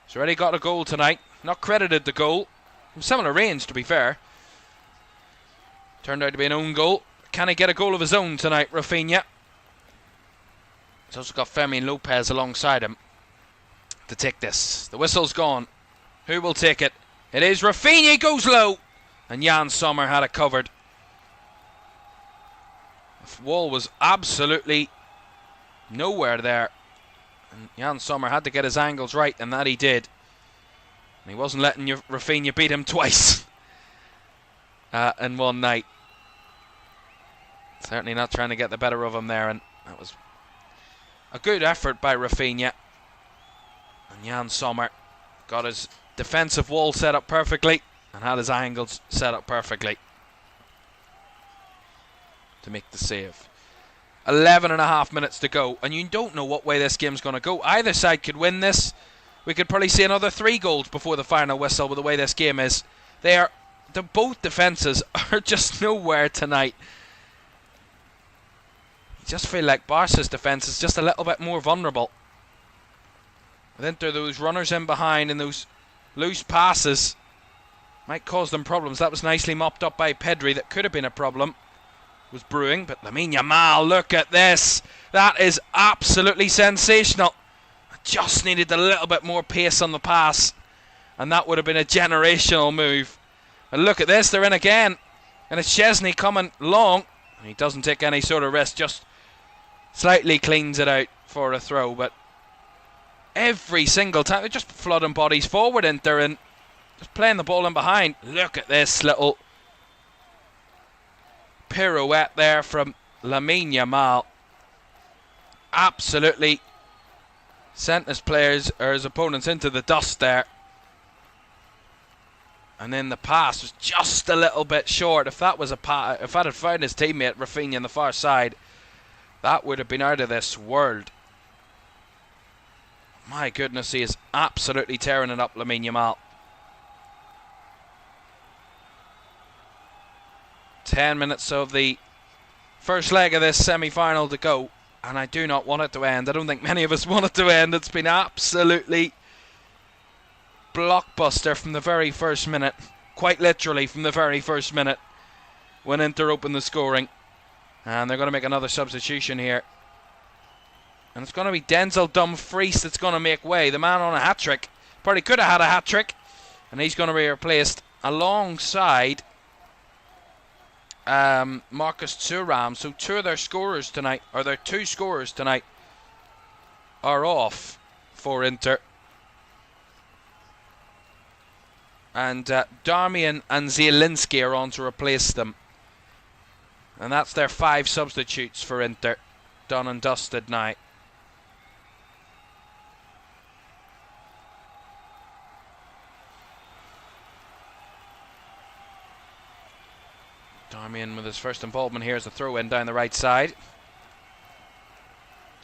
He's already got a goal tonight. Not credited the goal. From similar range, to be fair. Turned out to be an own goal. Can he get a goal of his own tonight, Rafinha? He's also got Fermin Lopez alongside him to take this. The whistle's gone. Who will take it? It is Rafinha. He goes low. And Jan Sommer had it covered. The wall was absolutely nowhere there. And Jan Sommer had to get his angles right, and that he did. And he wasn't letting Rafinha beat him twice in one night. Certainly not trying to get the better of him there, and that was a good effort by Rafinha. And Jan Sommer got his defensive wall set up perfectly and had his angles set up perfectly to make the save. 11.5 minutes to go, and you don't know what way this game's going to go. Either side could win this. We could probably see another 3 goals before the final whistle with the way this game is. Both defences are just nowhere tonight. You just feel like Barca's defence is just a little bit more vulnerable. I think those runners in behind and those loose passes might cause them problems. That was nicely mopped up by Pedri. That could have been a problem. Was brewing, but Lamine Yamal, look at this. That is absolutely sensational. Just needed a little bit more pace on the pass, and that would have been a generational move. And look at this, they're in again, and it's Szczesny coming long, and he doesn't take any sort of risk, just slightly cleans it out for a throw. But every single time they're just flooding bodies forward, Inter, and just playing the ball in behind. Look at this little pirouette there from Lamine Yamal. Absolutely sent his players or his opponents into the dust there. And then the pass was just a little bit short. If that was if that had found his teammate Rafinha on the far side, that would have been out of this world. My goodness, he is absolutely tearing it up, Lamine Yamal. 10 minutes of the first leg of this semi-final to go, and I do not want it to end. I don't think many of us want it to end. It's been absolutely blockbuster from the very first minute, quite literally from the very first minute when Inter opened the scoring. And they're going to make another substitution here, and it's going to be Denzel Dumfries that's going to make way, the man on a hat-trick. Probably could have had a hat-trick, and he's going to be replaced alongside Marcus Thuram. So two of their scorers tonight, or their 2 scorers tonight, are off for Inter. And Darmian and Zielinski are on to replace them. And that's their 5 substitutes for Inter. Done and dusted now. Darmian with his first involvement here as a throw-in down the right side.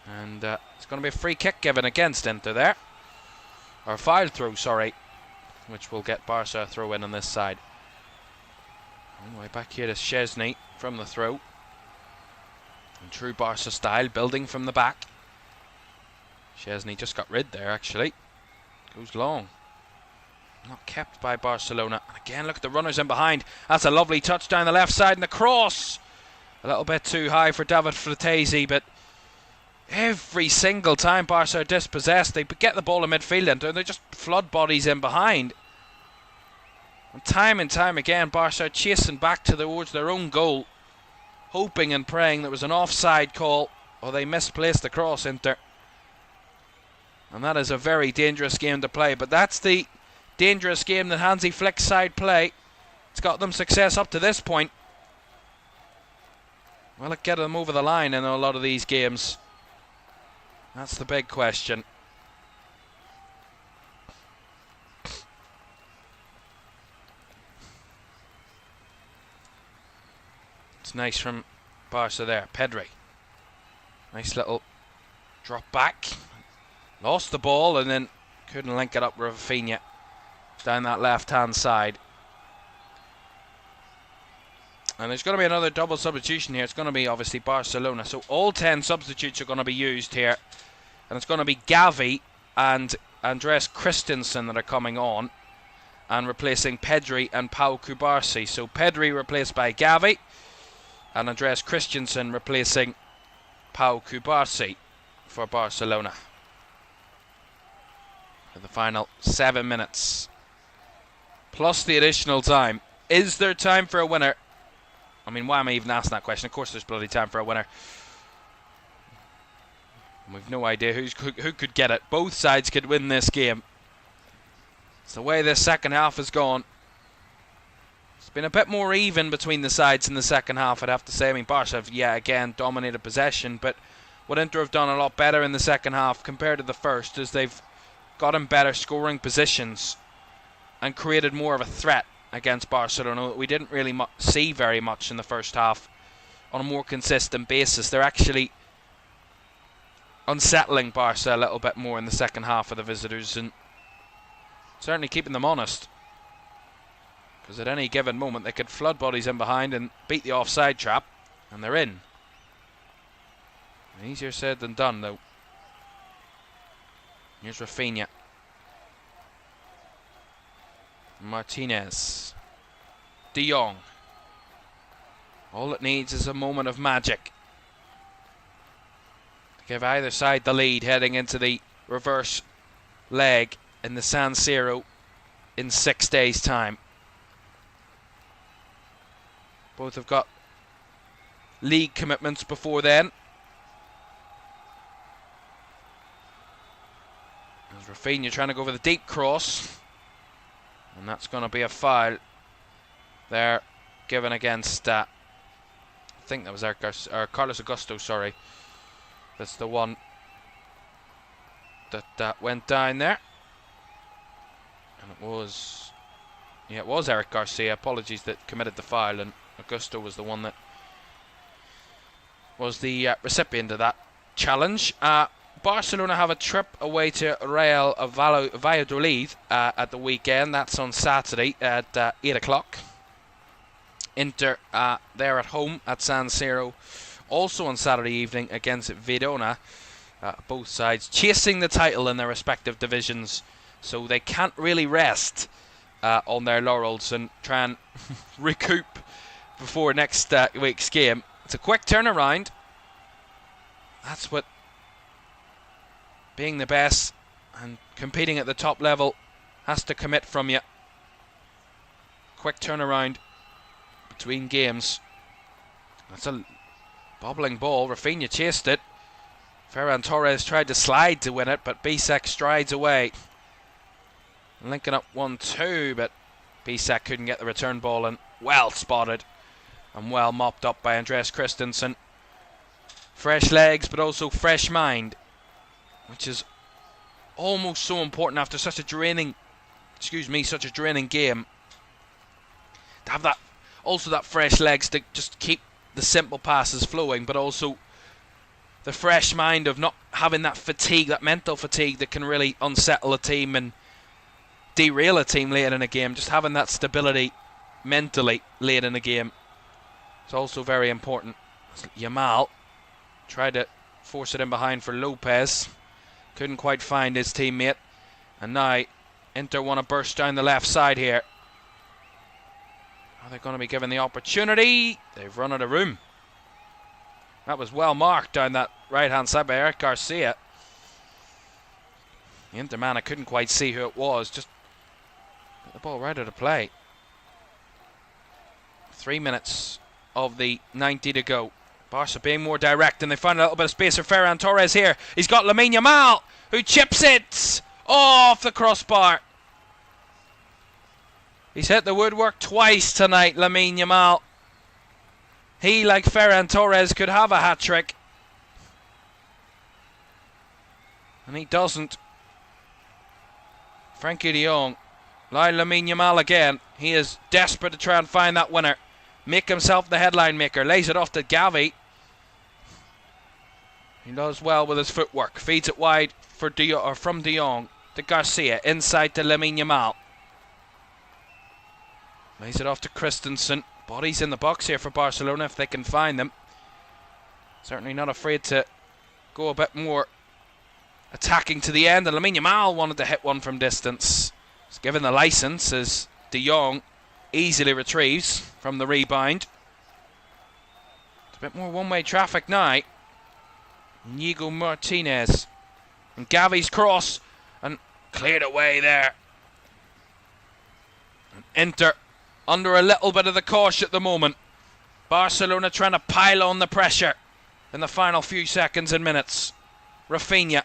And it's going to be a free kick given against Inter there. Or a foul throw, sorry. Which will get Barca a throw-in on this side. Anyway, back here to Szczesny from the throw. In true Barca style, building from the back. Szczesny just got rid there, actually. Goes long. Not kept by Barcelona. And again, look at the runners in behind. That's a lovely touch down the left side, and the cross. A little bit too high for David Fratesi, but every single time Barca are dispossessed, they get the ball in midfield and they just flood bodies in behind. And time again, Barca are chasing back towards their own goal, hoping and praying there was an offside call, or they misplaced the cross, Inter. And that is a very dangerous game to play, but that's the dangerous game that Hansi Flick's side play. It's got them success up to this point. Will it get them over the line in a lot of these games? That's the big question. It's nice from Barca there. Pedri. Nice little drop back. Lost the ball and then couldn't link it up with Rafinha down that left-hand side. And there's going to be another double substitution here. It's going to be obviously Barcelona. So all 10 substitutes are going to be used here. And it's going to be Gavi and Andreas Christensen that are coming on. and replacing Pedri and Pau Cubarsí. So Pedri replaced by Gavi, and Andreas Christensen replacing Pau Cubarsí for Barcelona. For the final 7 minutes. Plus the additional time. Is there time for a winner? I mean, why am I even asking that question? Of course there's bloody time for a winner. We've no idea who could get it. Both sides could win this game. It's the way this second half has gone. It's been a bit more even between the sides in the second half, I'd have to say. I mean, Barca have, again, dominated possession, but what Inter have done a lot better in the second half compared to the first is they've gotten better scoring positions and created more of a threat against Barcelona that we didn't really see very much in the first half on a more consistent basis. They're actually unsettling Barca a little bit more in the second half of the visitors, and certainly keeping them honest, because at any given moment they could flood bodies in behind and beat the offside trap, and they're in. Easier said than done, though. Here's Rafinha. Martinez. De Jong. All it needs is a moment of magic to give either side the lead heading into the reverse leg in the San Siro in 6 days' time. Both have got league commitments before then. There's Rafinha trying to go for the deep cross, and that's going to be a foul there given against I think that was Carlos Augusto, sorry. That's the one that went down there. And it was Eric Garcia, apologies, that committed the foul, and Augusto was the one that was the recipient of that challenge. Barcelona have a trip away to Real Valladolid at the weekend. That's on Saturday at 8 o'clock. Inter, they're at home at San Siro, also on Saturday evening against Verona. Both sides chasing the title in their respective divisions, so they can't really rest on their laurels and try and recoup before next week's game. It's a quick turnaround. That's what being the best and competing at the top level has to commit from you. Quick turnaround between games. That's a bobbling ball. Rafinha chased it. Ferran Torres tried to slide to win it, but Bisek strides away. Linking up 1-2, but Bisek couldn't get the return ball, and well spotted and well mopped up by Andreas Christensen. Fresh legs, but also fresh mind, which is almost so important after such a draining game. To have that fresh legs to just keep the simple passes flowing, but also the fresh mind of not having that fatigue, that mental fatigue that can really unsettle a team and derail a team late in a game. Just having that stability mentally late in a game is also very important. Yamal tried to force it in behind for Lopez. Couldn't quite find his teammate. And now Inter want to burst down the left side here. Are they going to be given the opportunity? They've run out of room. That was well marked down that right-hand side by Eric Garcia. The Inter man, I couldn't quite see who it was. Just got the ball right out of play. 3 minutes of the 90 to go. Barca being more direct, and they find a little bit of space for Ferran Torres here. He's got Lamine Yamal, who chips it off the crossbar. He's hit the woodwork twice tonight, Lamine Yamal. He, like Ferran Torres, could have a hat-trick. And he doesn't. Frankie de Jong. Now Lamine Yamal again. He is desperate to try and find that winner. Make himself the headline maker. Lays it off to Gavi. He does well with his footwork. Feeds it wide for from de Jong to Garcia. Inside to Lamine Yamal. Lays it off to Christensen. Bodies in the box here for Barcelona if they can find them. Certainly not afraid to go a bit more attacking to the end. And Lamine Yamal wanted to hit one from distance. He's given the licence as De Jong easily retrieves from the rebound. It's a bit more one-way traffic now. Inigo Martinez. And Gavi's cross. And cleared away there. And Inter under a little bit of the cosh at the moment. Barcelona trying to pile on the pressure in the final few seconds and minutes. Rafinha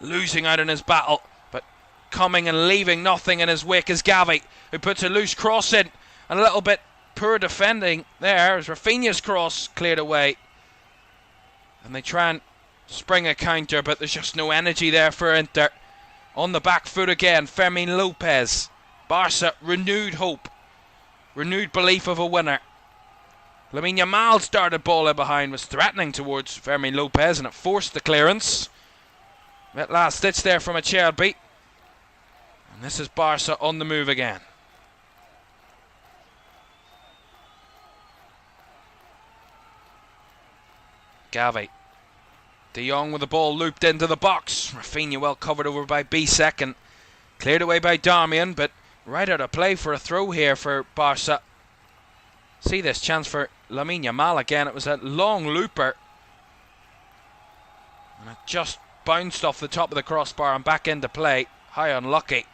losing out in his battle, but coming and leaving nothing in his wake is Gavi, who puts a loose cross in, and a little bit poor defending there as Rafinha's cross cleared away. And they try and spring a counter, but there's just no energy there for Inter. On the back foot again, Fermin Lopez. Barca, renewed hope, renewed belief of a winner. Lamine Yamal started ball in behind, was threatening towards Fermin Lopez, and it forced the clearance. That last ditch there from Acerbi. And this is Barca on the move again. Gavi. De Jong with the ball looped into the box. Rafinha well covered over by Bisek and cleared away by Darmian, but right out of play for a throw here for Barca. See this chance for Lamine Yamal again. It was a long looper. And it just bounced off the top of the crossbar and back into play. High unlucky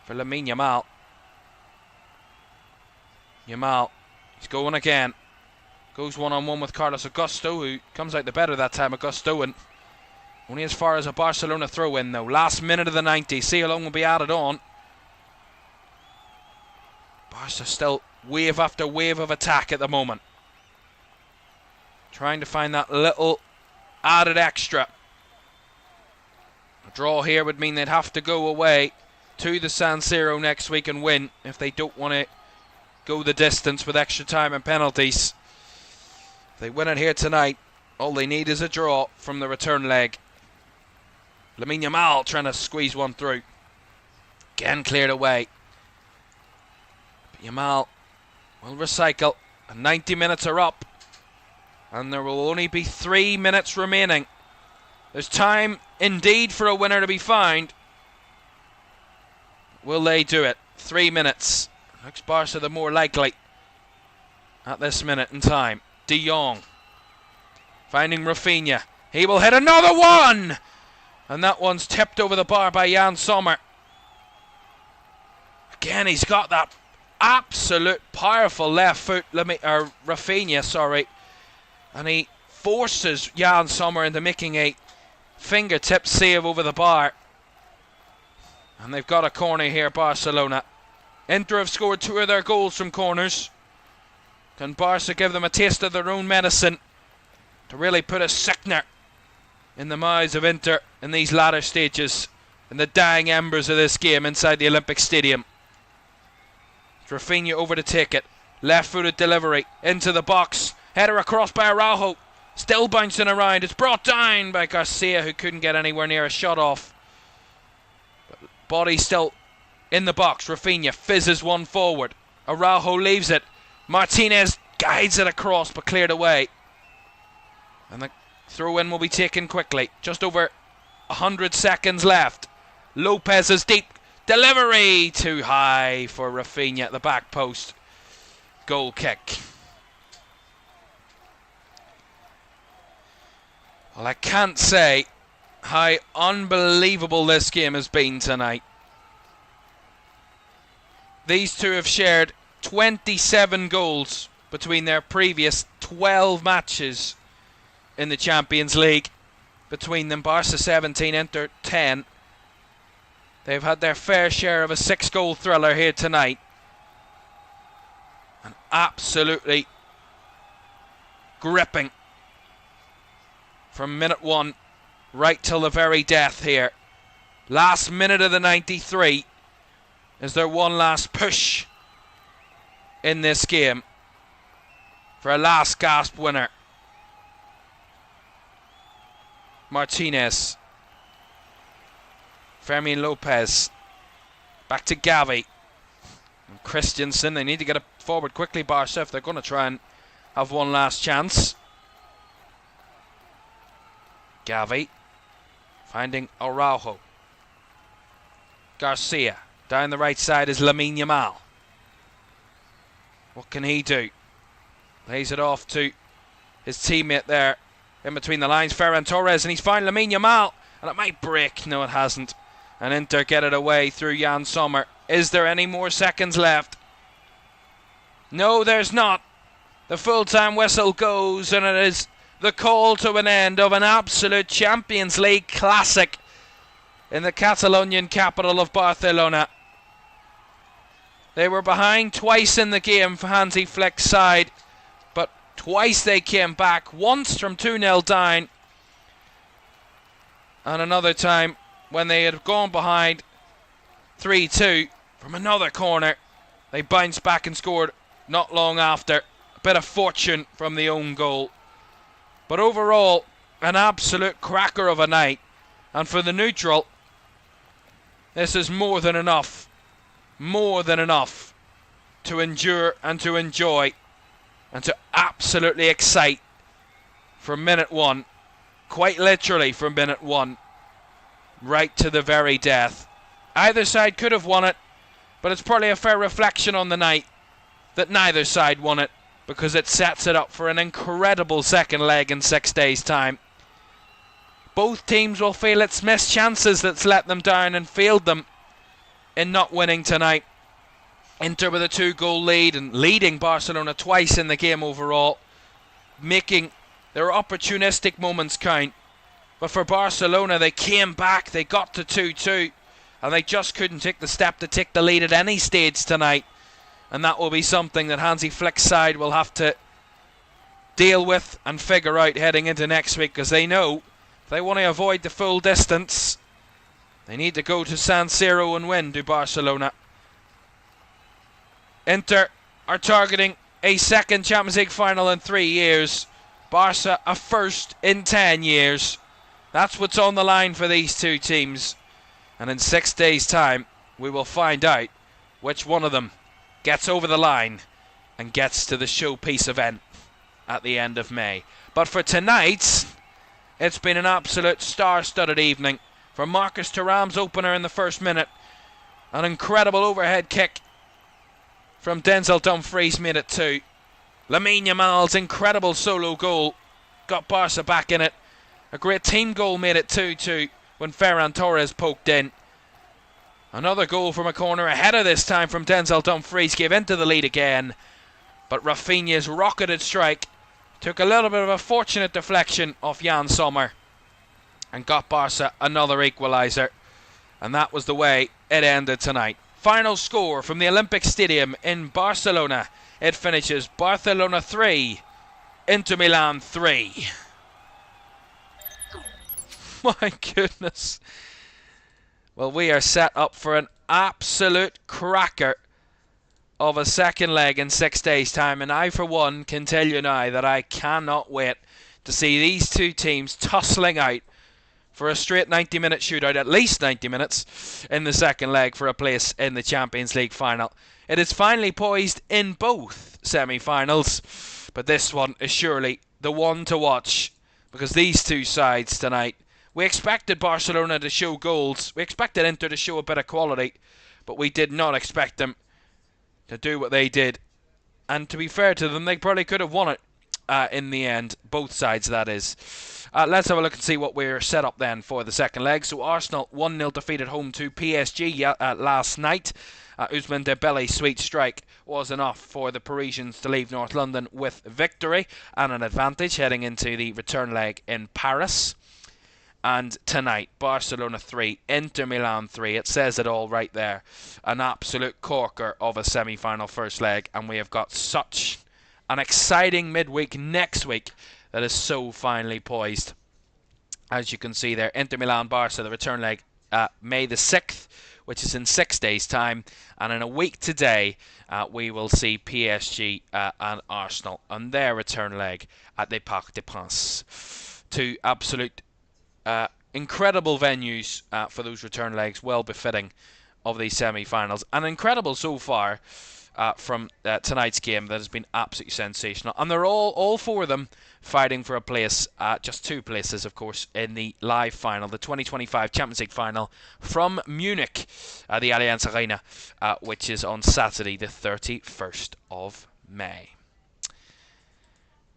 for Lamine Yamal. Yamal, he's going again. Goes one-on-one with Carlos Augusto, who comes out the better that time, Augusto, and only as far as a Barcelona throw-in though. Last minute of the 90. See how long will be added on. Barca still wave after wave of attack at the moment. Trying to find that little added extra. A draw here would mean they'd have to go away to the San Siro next week and win if they don't want to go the distance with extra time and penalties. If they win it here tonight, all they need is a draw from the return leg. Lamine Yamal trying to squeeze one through. Again cleared away. But Yamal will recycle. And 90 minutes are up. And there will only be 3 minutes remaining. There's time indeed for a winner to be found. Will they do it? 3 minutes. Looks Barca the more likely at this minute in time. De Jong finding Rafinha. He will hit another one! And that one's tipped over the bar by Jan Sommer. Again, he's got that absolute powerful left foot, Rafinha, sorry. And he forces Jan Sommer into making a fingertip save over the bar. And they've got a corner here, Barcelona. Inter have scored 2 of their goals from corners. Can Barca give them a taste of their own medicine to really put a sickener in the mouths of Inter in these latter stages, in the dying embers of this game inside the Olympic Stadium? Rafinha over to take it. Left-footed delivery into the box. Header across by Araujo. Still bouncing around. It's brought down by Garcia, who couldn't get anywhere near a shot off. But body still in the box. Rafinha fizzes one forward. Araujo leaves it. Martinez guides it across but cleared away. And the throw-in will be taken quickly. Just over 100 seconds left. Lopez's deep delivery. Too high for Rafinha at the back post. Goal kick. Well, I can't say how unbelievable this game has been tonight. These two have shared 27 goals between their previous 12 matches in the Champions League. Between them, Barca 17, Inter 10. They've had their fair share of a 6-goal thriller here tonight. And absolutely gripping from minute 1 right till the very death here. Last minute of the 93 is their one last push in this game for a last gasp winner. Martinez. Fermin Lopez. Back to Gavi. And Christensen. They need to get it forward quickly, Barca, if they're going to try and have one last chance. Gavi. Finding Araujo. Garcia. Down the right side is Lamine Yamal. What can he do? Lays it off to his teammate there in between the lines, Ferran Torres, and he's found Lamine Yamal, and it might break. No, it hasn't. And Inter get it away through Jan Sommer. Is there any more seconds left? No, there's not. The full-time whistle goes, and it is the call to an end of an absolute Champions League classic in the Catalonian capital of Barcelona. They were behind twice in the game for Hansi Flick's side, but twice they came back, once from 2-0 down, and another time when they had gone behind 3-2 from another corner. They bounced back and scored not long after. A bit of fortune from the own goal. But overall, an absolute cracker of a night. And for the neutral, this is more than enough. More than enough to endure and to enjoy and to absolutely excite from minute one. Quite literally from minute one. Right to the very death. Either side could have won it, but it's probably a fair reflection on the night that neither side won it, because it sets it up for an incredible second leg in 6 days' time. Both teams will feel it's missed chances that's let them down and failed them in not winning tonight. Inter with a 2-goal lead and leading Barcelona twice in the game overall, making their opportunistic moments count. But for Barcelona, they came back, they got to 2-2, and they just couldn't take the step to take the lead at any stage tonight. And that will be something that Hansi Flick's side will have to deal with and figure out heading into next week, because they know if they want to avoid the full distance, they need to go to San Siro and win to Barcelona. Inter are targeting a second Champions League final in 3 years. Barca a first in 10 years. That's what's on the line for these two teams. And in 6 days' time, we will find out which one of them gets over the line and gets to the showpiece event at the end of May. But for tonight, it's been an absolute star-studded evening. From Marcus Thuram's opener in the first minute, an incredible overhead kick from Denzel Dumfries made it 2. Lamine Yamal's incredible solo goal got Barca back in it. A great team goal made it 2-2 when Ferran Torres poked in. Another goal from a corner, a header this time from Denzel Dumfries, gave into the lead again. But Rafinha's rocketed strike took a little bit of a fortunate deflection off Jan Sommer and got Barca another equaliser. And that was the way it ended tonight. Final score from the Olympic Stadium in Barcelona. It finishes Barcelona 3, Inter Milan 3. My goodness. Well, we are set up for an absolute cracker of a second leg in 6 days' time. And I, for one, can tell you now that I cannot wait to see these two teams tussling out for a straight 90-minute shootout, at least 90 minutes, in the second leg for a place in the Champions League final. It is finally poised in both semi-finals, but this one is surely the one to watch, because these two sides tonight, we expected Barcelona to show goals, we expected Inter to show a bit of quality, but we did not expect them to do what they did. And to be fair to them, they probably could have won it in the end, both sides that is. Let's have a look and see what we're set up then for the second leg. So Arsenal 1-0 defeat at home to PSG last night. Ousmane Dembele's sweet strike was enough for the Parisians to leave North London with victory and an advantage heading into the return leg in Paris. And tonight, Barcelona 3, Inter Milan 3. It says it all right there. An absolute corker of a semi-final first leg. And we have got such an exciting midweek next week that is so finely poised. As you can see there, Inter Milan Barca, the return leg, May the 6th, which is in 6 days' time. And in a week today, we will see PSG and Arsenal on their return leg at the Parc des Princes. Two absolute incredible venues for those return legs, well befitting of these semi-finals. And incredible so far from tonight's game that has been absolutely sensational. And they're all four of them fighting for a place, just two places, of course, in the live final, the 2025 Champions League final from Munich, the Allianz Arena, which is on Saturday, the 31st of May.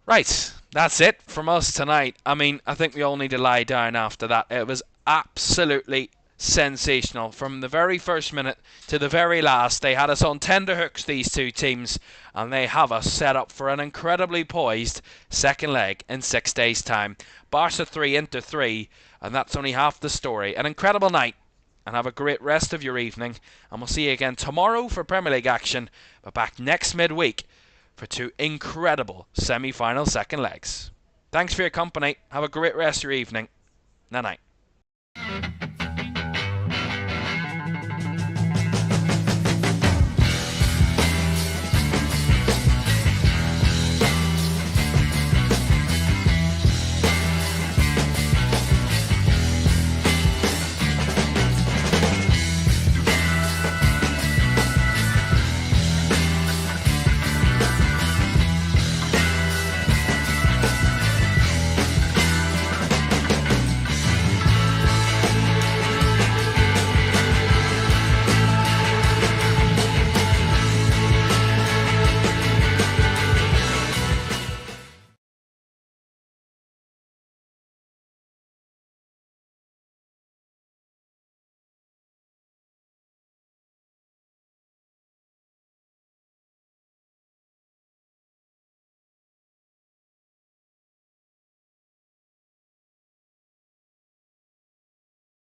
Right, that's it from us tonight. I mean, I think we all need to lie down after that. It was absolutely sensational from the very first minute to the very last. They had us on tenterhooks, these two teams, and they have us set up for an incredibly poised second leg in 6 days' time. Barca 3, Inter 3, and that's only half the story. An incredible night, and have a great rest of your evening, and we'll see you again tomorrow for Premier League action, but back next midweek for two incredible semi-final second legs. Thanks for your company. Have a great rest of your evening. Night-night.